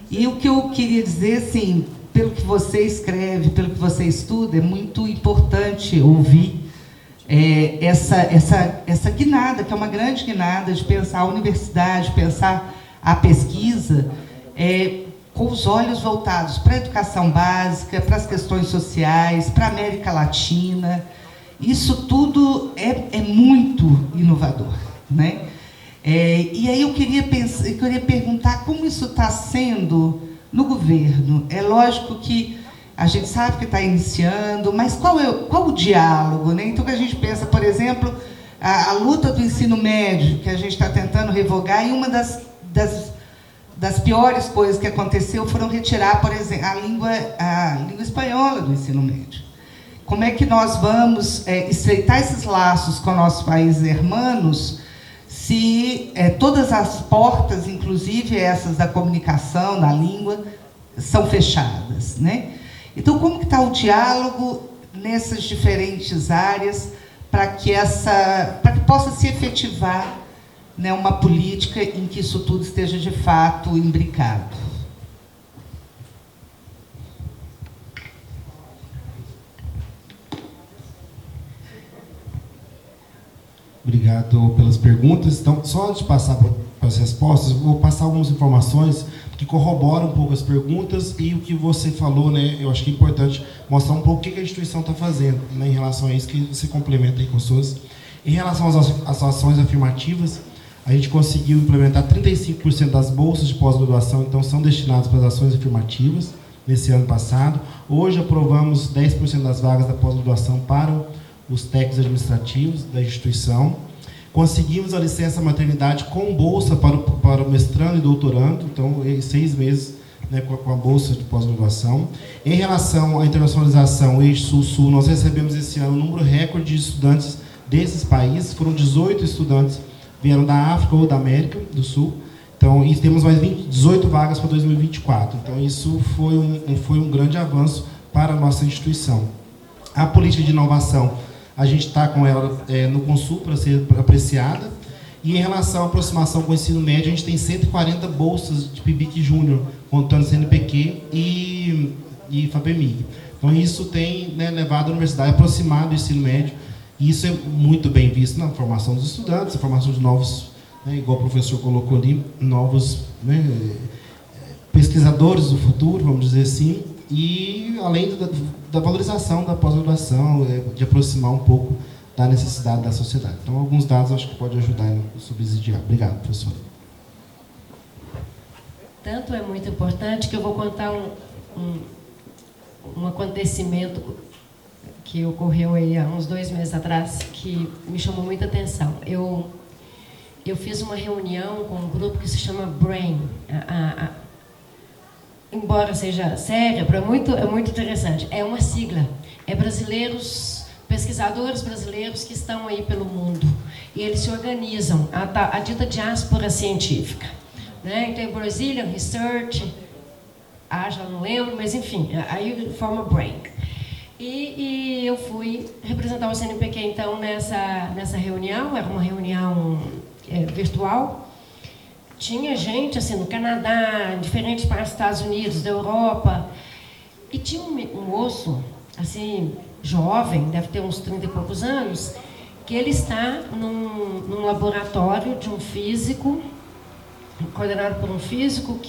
E o que eu queria dizer, assim, pelo que você escreve, pelo que você estuda, é muito importante ouvir essa guinada, que é uma grande guinada de pensar a universidade, pensar a pesquisa com os olhos voltados para a educação básica, para as questões sociais, para a América Latina. Isso tudo é muito inovador, né? E aí eu queria perguntar como isso está sendo no governo. É lógico que a gente sabe que está iniciando, mas qual o diálogo, né? Então, que a gente pensa, por exemplo, a luta do ensino médio, que a gente está tentando revogar, e uma das piores coisas que aconteceu foram retirar, por exemplo, a língua espanhola do ensino médio. Como é que nós vamos estreitar esses laços com nossos países irmãos se todas as portas, inclusive essas da comunicação, da língua, são fechadas, né? Então, como que está o diálogo nessas diferentes áreas para que possa se efetivar, né, uma política em que isso tudo esteja de fato imbricado? Obrigado pelas perguntas. Então, só antes de passar para as respostas, vou passar algumas informações que corroboram um pouco as perguntas e o que você falou, né? Eu acho que é importante mostrar um pouco o que a instituição está fazendo, né, em relação a isso, que você complementa aí com suas. Em relação às ações afirmativas, a gente conseguiu implementar 35% das bolsas de pós-graduação, então são destinadas para as ações afirmativas nesse ano passado. Hoje aprovamos 10% das vagas da pós-graduação para os técnicos administrativos da instituição. Conseguimos a licença maternidade com bolsa para o mestrando e doutorando, então 6 meses, né, com a bolsa de pós-graduação. Em relação à internacionalização, Eixo Sul-Sul, nós recebemos esse ano um número recorde de estudantes desses países, foram 18 estudantes vieram da África ou da América do Sul, então, e temos mais 18 vagas para 2024, então isso foi um grande avanço para a nossa instituição. A política de inovação, a gente está com ela no Consul para ser apreciada. E em relação à aproximação com o ensino médio, a gente tem 140 bolsas de PIBIC Júnior, contando CNPq e FAPEMIG. Então, isso tem, né, levado a universidade a aproximar do ensino médio, e isso é muito bem visto na formação dos estudantes, na formação de novos, né, igual o professor colocou ali, novos, né, pesquisadores do futuro, vamos dizer assim, e além da valorização da pós-graduação, de aproximar um pouco da necessidade da sociedade. Então, alguns dados acho que pode ajudar a subsidiar. Obrigado, professor. Tanto é muito importante que eu vou contar um acontecimento que ocorreu aí há uns 2 meses atrás, que me chamou muita atenção. Eu fiz uma reunião com um grupo que se chama BRAIN. Embora seja séria, é muito interessante. É uma sigla. É pesquisadores brasileiros que estão aí pelo mundo. E eles se organizam, a dita diáspora científica. Né? Então, Brazilian Research, já não lembro, mas enfim, aí forma BRAIN. E eu fui representar o CNPq, então, nessa reunião. Era uma reunião virtual. Tinha gente, assim, no Canadá, em diferentes partes dos Estados Unidos, da Europa. E tinha um moço, assim, jovem, deve ter uns 30 e poucos anos, que ele está num laboratório de um físico, coordenado por um físico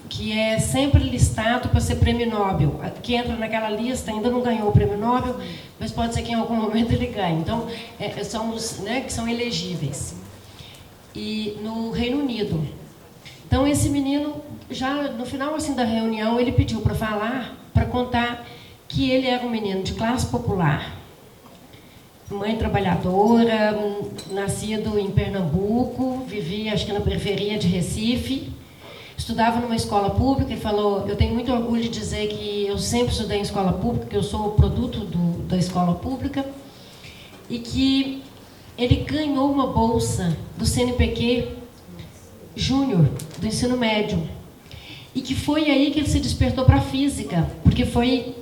que é sempre listado para ser prêmio Nobel. Que entra naquela lista, ainda não ganhou o prêmio Nobel, mas pode ser que em algum momento ele ganhe. Então, são os, né, que são elegíveis. E no Reino Unido. Então, esse menino, já no final assim, da reunião, ele pediu para falar, para contar que ele era um menino de classe popular, mãe trabalhadora, nascido em Pernambuco, vivia, acho que na periferia de Recife, estudava numa escola pública. Ele falou: eu tenho muito orgulho de dizer que eu sempre estudei em escola pública, que eu sou o produto da escola pública, e que ele ganhou uma bolsa do CNPq Júnior, do ensino médio, e que foi aí que ele se despertou para a física, porque foi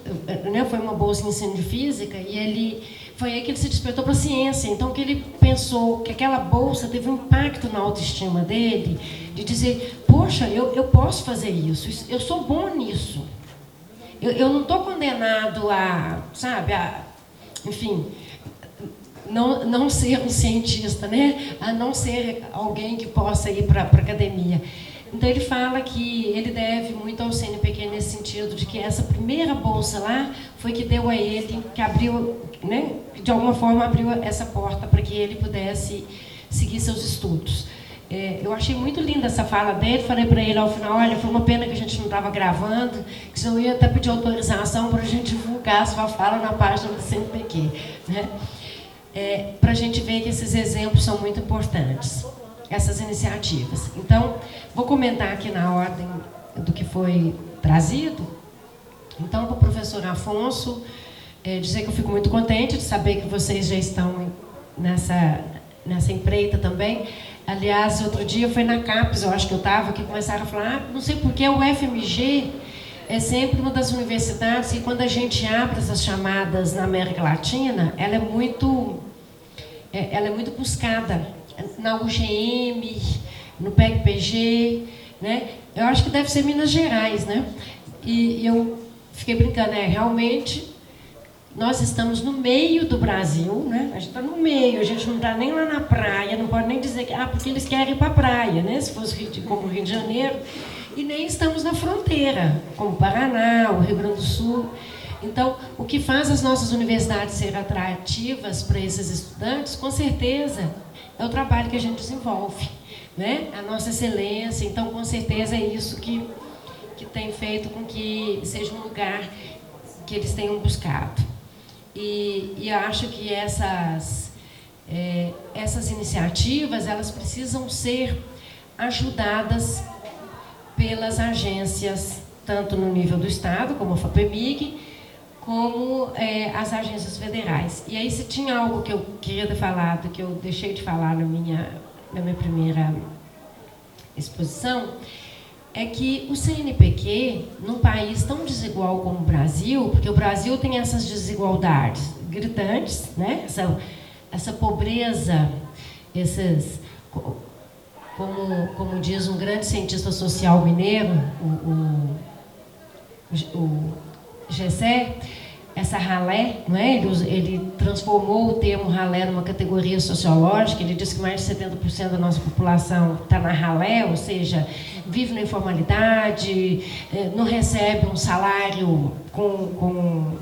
uma bolsa de ensino de física, e foi aí que ele se despertou para a ciência. Então, que ele pensou que aquela bolsa teve um impacto na autoestima dele, de dizer: poxa, eu posso fazer isso, eu sou bom nisso, eu não estou condenado enfim, não ser um cientista, né? A não ser alguém que possa ir para a academia. Então, ele fala que ele deve muito ao CNPq nesse sentido, de que essa primeira bolsa lá foi que deu a ele, que abriu, né, de alguma forma abriu essa porta para que ele pudesse seguir seus estudos. Eu achei muito linda essa fala dele. Falei para ele ao final: olha, foi uma pena que a gente não estava gravando, que senão eu ia até pedir autorização para a gente divulgar a sua fala na página do CNPq, né? Para a gente ver que esses exemplos são muito importantes, essas iniciativas. Então, vou comentar aqui na ordem do que foi trazido. Então, para o professor Afonso, dizer que eu fico muito contente de saber que vocês já estão nessa empreita também. Aliás, outro dia foi na CAPES, eu acho que eu estava, que começaram a falar: não sei por que o FMG é sempre uma das universidades, e quando a gente abre essas chamadas na América Latina, ela é muito buscada. Na UGM, no PEC-PG, né? Eu acho que deve ser Minas Gerais, né? E eu fiquei brincando, realmente, nós estamos no meio do Brasil, né? A gente está no meio, a gente não está nem lá na praia, não pode nem dizer que porque eles querem ir para a praia, né? Se fosse como Rio de Janeiro, e nem estamos na fronteira, como Paraná, o Rio Grande do Sul. Então, o que faz as nossas universidades serem atrativas para esses estudantes, com certeza, é o trabalho que a gente desenvolve, né? A nossa excelência. Então, com certeza, é isso que tem feito com que seja um lugar que eles tenham buscado. E eu acho que essas iniciativas, elas precisam ser ajudadas pelas agências, tanto no nível do Estado, como a FAPEMIG, como as agências federais. E aí, se tinha algo que eu queria ter falado, que eu deixei de falar na minha primeira exposição, é que o CNPq, num país tão desigual como o Brasil, porque o Brasil tem essas desigualdades gritantes, né? Essa pobreza, como diz um grande cientista social mineiro, o Gessé, essa ralé, não é? Ele transformou o termo ralé numa categoria sociológica. Ele diz que mais de 70% da nossa população está na ralé, ou seja, vive na informalidade, não recebe um salário com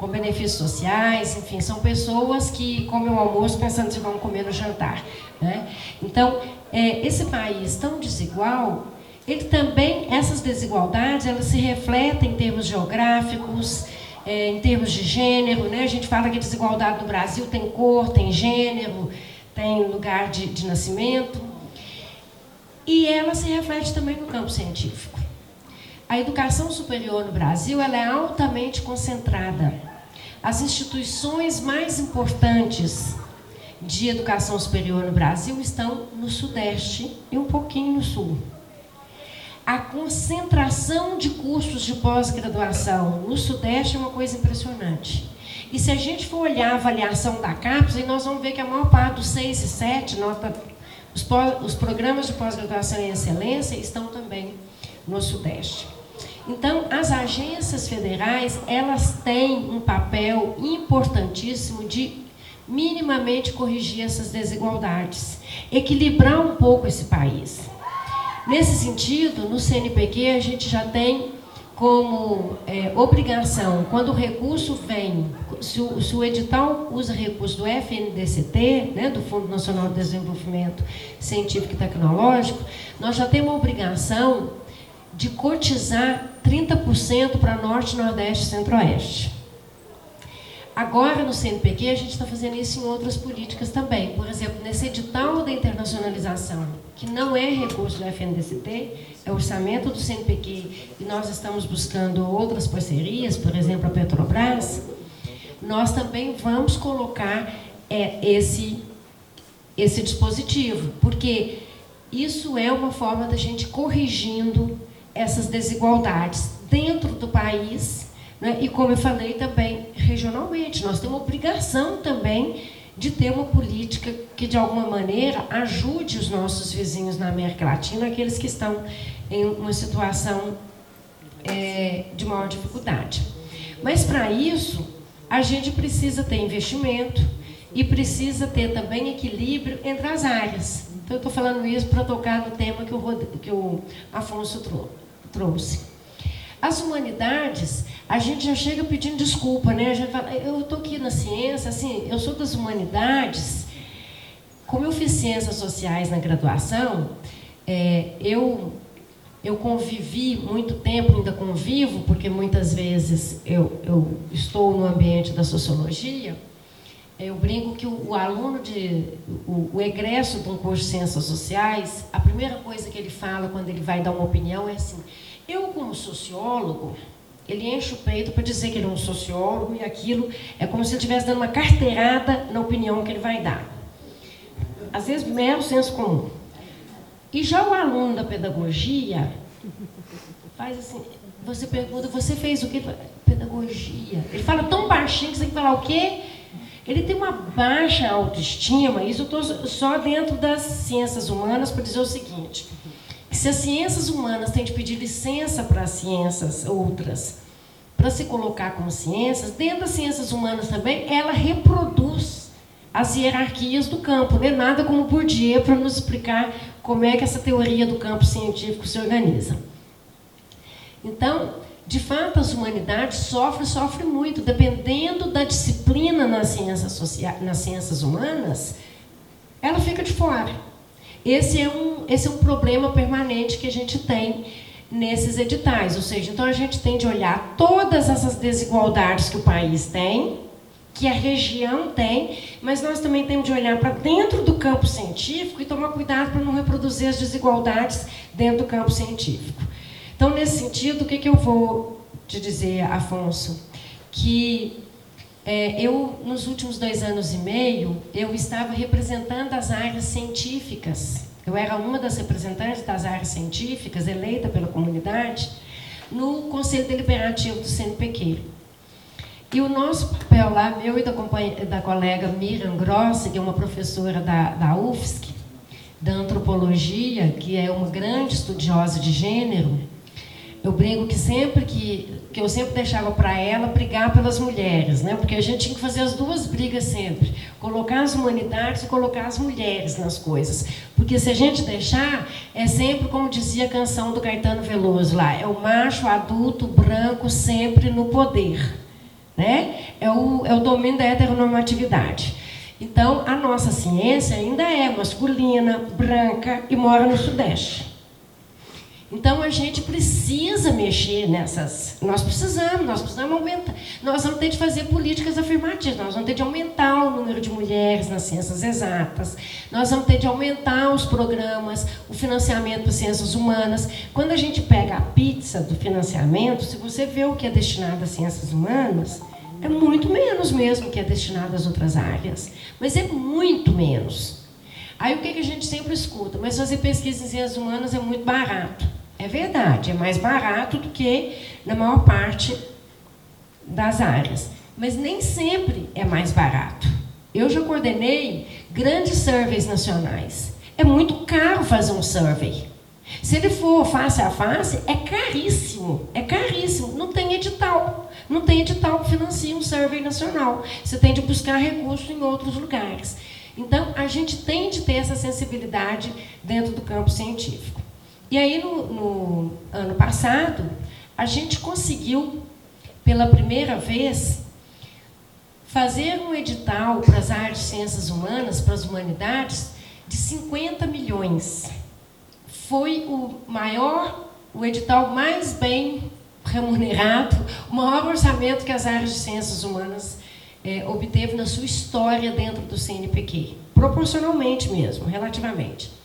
benefícios sociais, enfim, são pessoas que comem o almoço pensando se vão comer no jantar, né? Então, esse país tão desigual, ele também, essas desigualdades, elas se refletem em termos geográficos, em termos de gênero, né? A gente fala que a desigualdade no Brasil tem cor, tem gênero, tem lugar de nascimento, e ela se reflete também no campo científico. A educação superior no Brasil, ela é altamente concentrada. As instituições mais importantes de educação superior no Brasil estão no Sudeste e um pouquinho no Sul. A concentração de cursos de pós-graduação no Sudeste é uma coisa impressionante. E se a gente for olhar a avaliação da CAPES, nós vamos ver que a maior parte dos 6 e 7, os programas de pós-graduação em excelência estão também no Sudeste. Então, as agências federais, elas têm um papel importantíssimo de minimamente corrigir essas desigualdades, equilibrar um pouco esse país. Nesse sentido, no CNPq, a gente já tem como obrigação, quando o recurso vem, se o edital usa recurso do FNDCT, né, do Fundo Nacional de Desenvolvimento Científico e Tecnológico, nós já temos uma obrigação de cotizar 30% para Norte, Nordeste e Centro-Oeste. Agora, no CNPq, a gente está fazendo isso em outras políticas também. Por exemplo, nesse edital da internacionalização, que não é recurso do FNDCT, é orçamento do CNPq, e nós estamos buscando outras parcerias, por exemplo, a Petrobras, nós também vamos colocar esse dispositivo, porque isso é uma forma da gente corrigindo essas desigualdades dentro do país, né? E, como eu falei, também regionalmente. Nós temos uma obrigação também de ter uma política que, de alguma maneira, ajude os nossos vizinhos na América Latina, aqueles que estão em uma situação de maior dificuldade. Mas, para isso, a gente precisa ter investimento e precisa ter também equilíbrio entre as áreas. Então, eu estou falando isso para tocar no tema que o Afonso trouxe. As humanidades, a gente já chega pedindo desculpa, né? A gente fala, eu estou aqui na ciência, assim, eu sou das humanidades. Como eu fiz ciências sociais na graduação, eu convivi muito tempo, ainda convivo, porque muitas vezes eu estou no ambiente da sociologia. Eu brinco que o aluno, o egresso de um curso de ciências sociais, a primeira coisa que ele fala quando ele vai dar uma opinião é assim: eu, como sociólogo, ele enche o peito para dizer que ele é um sociólogo, e aquilo é como se ele estivesse dando uma carteirada na opinião que ele vai dar. Às vezes, mero senso comum. E já o aluno da pedagogia faz assim, você pergunta, você fez o quê? Pedagogia. Ele fala tão baixinho que você tem que falar o quê? Ele tem uma baixa autoestima. Isso eu estou só dentro das ciências humanas para dizer o seguinte: se as ciências humanas têm de pedir licença para as ciências outras, para se colocar como ciências, dentro das ciências humanas também, ela reproduz as hierarquias do campo, né? Nada como Bourdieu para nos explicar como é que essa teoria do campo científico se organiza. Então, de fato, as humanidades sofrem muito, dependendo da disciplina nas ciências humanas, ela fica de fora. Esse é um problema permanente que a gente tem nesses editais. Ou seja, então a gente tem de olhar todas essas desigualdades que o país tem, que a região tem, mas nós também temos de olhar para dentro do campo científico e tomar cuidado para não reproduzir as desigualdades dentro do campo científico. Então, nesse sentido, o que eu vou te dizer, Afonso? Que eu, nos últimos 2 anos e meio, eu estava representando as áreas científicas. Eu era uma das representantes das áreas científicas, eleita pela comunidade, no Conselho Deliberativo do CNPq. E o nosso papel lá, meu e da colega Miriam Grossi, que é uma professora da UFSC, da antropologia, que é uma grande estudiosa de gênero, eu brinco que eu sempre deixava para ela brigar pelas mulheres, né? Porque a gente tinha que fazer as duas brigas sempre, colocar as humanidades e colocar as mulheres nas coisas. Porque se a gente deixar, é sempre como dizia a canção do Caetano Veloso lá, é o macho adulto branco sempre no poder, né? É o domínio da heteronormatividade. Então, a nossa ciência ainda é masculina, branca e mora no Sudeste. Então, a gente precisa mexer nessas... Nós precisamos aumentar. Nós vamos ter de fazer políticas afirmativas, nós vamos ter de aumentar o número de mulheres nas ciências exatas, nós vamos ter de aumentar os programas, o financiamento para ciências humanas. Quando a gente pega a pizza do financiamento, se você vê o que é destinado às ciências humanas, é muito menos mesmo que é destinado às outras áreas. Mas é muito menos. Aí o que a gente sempre escuta? Mas fazer pesquisa em ciências humanas é muito barato. É verdade, é mais barato do que na maior parte das áreas. Mas nem sempre é mais barato. Eu já coordenei grandes surveys nacionais. É muito caro fazer um survey. Se ele for face a face, é caríssimo. É caríssimo. Não tem edital. Não tem edital que financie um survey nacional. Você tem de buscar recursos em outros lugares. Então, a gente tem de ter essa sensibilidade dentro do campo científico. E aí, no ano passado, a gente conseguiu, pela primeira vez, fazer um edital para as áreas de ciências humanas, para as humanidades, de 50 milhões. Foi o edital mais bem remunerado, o maior orçamento que as áreas de ciências humanas obteve na sua história dentro do CNPq, proporcionalmente mesmo, relativamente.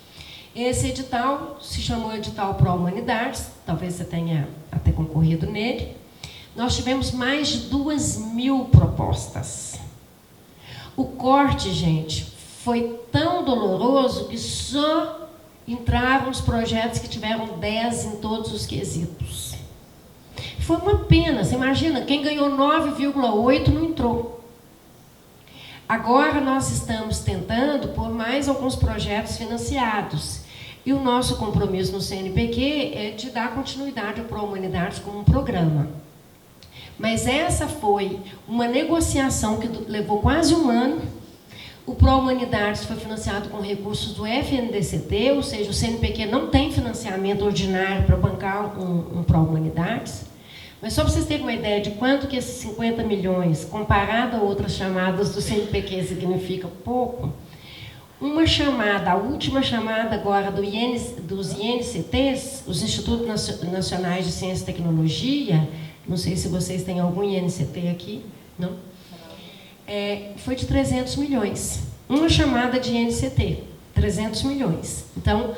Esse edital se chamou Edital Pro Humanidades, talvez você tenha até concorrido nele. Nós tivemos mais de 2.000 propostas. O corte, gente, foi tão doloroso que só entraram os projetos que tiveram 10 em todos os quesitos. Foi uma pena, você imagina, quem ganhou 9,8 não entrou. Agora nós estamos tentando por mais alguns projetos financiados. E o nosso compromisso no CNPq é de dar continuidade ao Pro Humanidades como um programa. Mas essa foi uma negociação que levou quase um ano. O Pro Humanidades foi financiado com recursos do FNDCT, ou seja, o CNPq não tem financiamento ordinário para bancar um Pro Humanidades. Mas só para vocês terem uma ideia de quanto que esses 50 milhões, comparado a outras chamadas do CNPq, significa pouco, uma chamada, a última chamada agora dos INCTs, os Institutos Nacionais de Ciência e Tecnologia, não sei se vocês têm algum INCT aqui, não? Foi de 300 milhões. Uma chamada de INCT, 300 milhões. Então,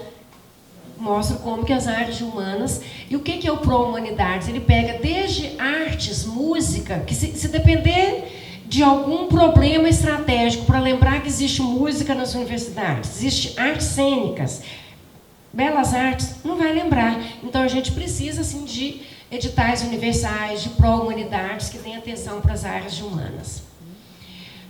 mostra como que as áreas humanas... E o que é o Pro Humanidades? Ele pega desde artes, música, que se depender de algum problema estratégico, para lembrar que existe música nas universidades, existe artes cênicas, belas artes, não vai lembrar. Então, a gente precisa, assim, de editais universais, de Pro-Humanidades, que deem atenção para as áreas de humanas.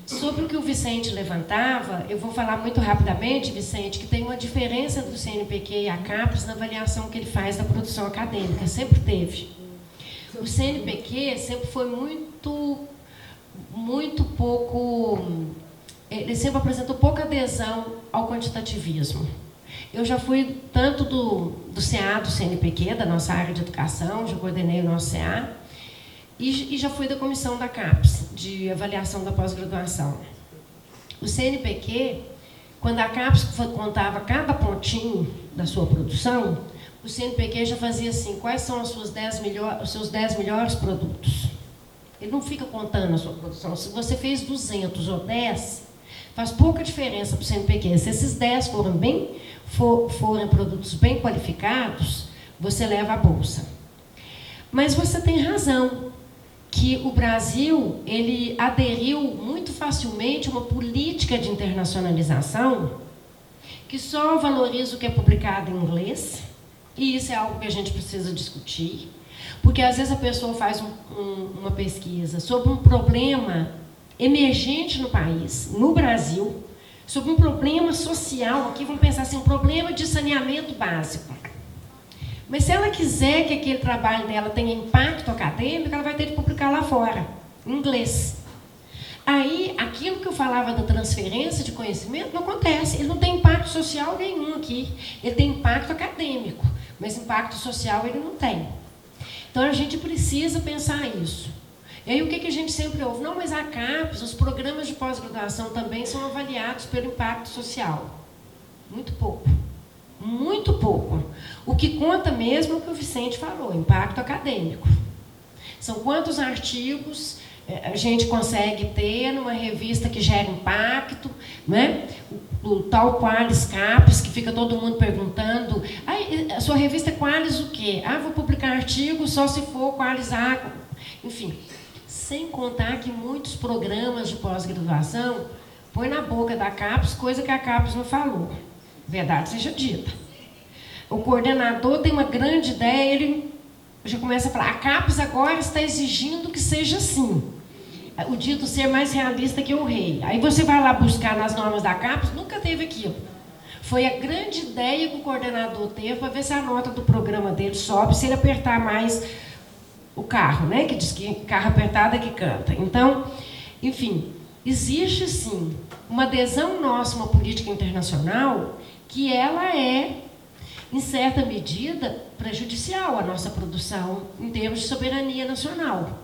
Sobre o que o Vicente levantava, eu vou falar muito rapidamente, Vicente, que tem uma diferença do CNPq e a CAPES na avaliação que ele faz da produção acadêmica, sempre teve. O CNPq sempre foi muito pouco... Ele sempre apresentou pouca adesão ao quantitativismo. Eu já fui tanto do CA, do CNPq, da nossa área de educação, já coordenei o nosso CA, e já fui da comissão da CAPES, de avaliação da pós-graduação. O CNPq, quando a CAPES contava cada pontinho da sua produção, o CNPq já fazia assim, quais são os seus 10 melhores produtos. Ele não fica contando a sua produção. Se você fez 200 ou 10, faz pouca diferença para o CNPq. Se esses 10 forem produtos bem qualificados, você leva a bolsa. Mas você tem razão, que o Brasil ele aderiu muito facilmente a uma política de internacionalização que só valoriza o que é publicado em inglês, e isso é algo que a gente precisa discutir. Porque às vezes a pessoa faz uma pesquisa sobre um problema emergente no país, no Brasil, sobre um problema social, aqui vamos pensar assim, um problema de saneamento básico. Mas se ela quiser que aquele trabalho dela tenha impacto acadêmico, ela vai ter que publicar lá fora, em inglês. Aí, aquilo que eu falava da transferência de conhecimento não acontece. Ele não tem impacto social nenhum aqui. Ele tem impacto acadêmico, mas impacto social ele não tem. Então, a gente precisa pensar isso. E aí, o que a gente sempre ouve? Não, mas a CAPES, os programas de pós-graduação também são avaliados pelo impacto social. Muito pouco. Muito pouco. O que conta mesmo é o que o Vicente falou, impacto acadêmico. São quantos artigos a gente consegue ter numa revista que gera impacto, né? O tal Qualis CAPES, que fica todo mundo perguntando, a sua revista é Qualis o quê? Vou publicar artigo só se for Qualis A. Enfim, sem contar que muitos programas de pós-graduação põem na boca da CAPES coisa que a CAPES não falou. Verdade seja dita. O coordenador tem uma grande ideia, ele já começa a falar, a CAPES agora está exigindo que seja assim. O dito ser mais realista que o rei. Aí você vai lá buscar nas normas da CAPES, nunca teve aquilo. Foi a grande ideia que o coordenador teve para ver se a nota do programa dele sobe, se ele apertar mais o carro, né? Que diz que carro apertado é que canta. Então, enfim, existe sim uma adesão nossa a uma política internacional que ela é, em certa medida, prejudicial à nossa produção em termos de soberania nacional.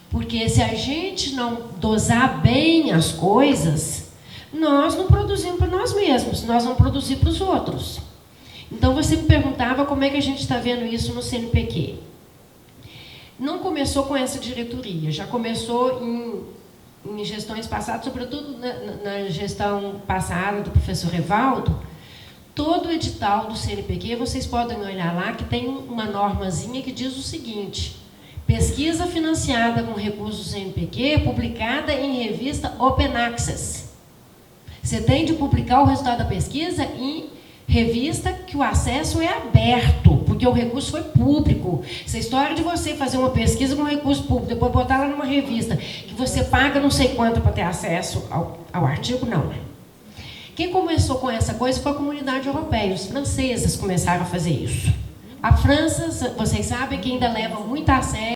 Porque se a gente não dosar bem as coisas, nós não produzimos para nós mesmos, nós vamos produzir para os outros. Então, você me perguntava como é que a gente está vendo isso no CNPq. Não começou com essa diretoria, já começou em gestões passadas, sobretudo na gestão passada do professor Evaldo. Todo o edital do CNPq, vocês podem olhar lá, que tem uma normazinha que diz o seguinte: pesquisa financiada com recursos do CNPq, publicada em revista Open Access. Você tem de publicar o resultado da pesquisa em revista que o acesso é aberto, porque o recurso foi público. Essa história de você fazer uma pesquisa com recurso público, depois botar lá numa revista, que você paga não sei quanto para ter acesso ao artigo, não. Quem começou com essa coisa foi a comunidade europeia. Os franceses começaram a fazer isso. A França, vocês sabem que ainda leva muito a sério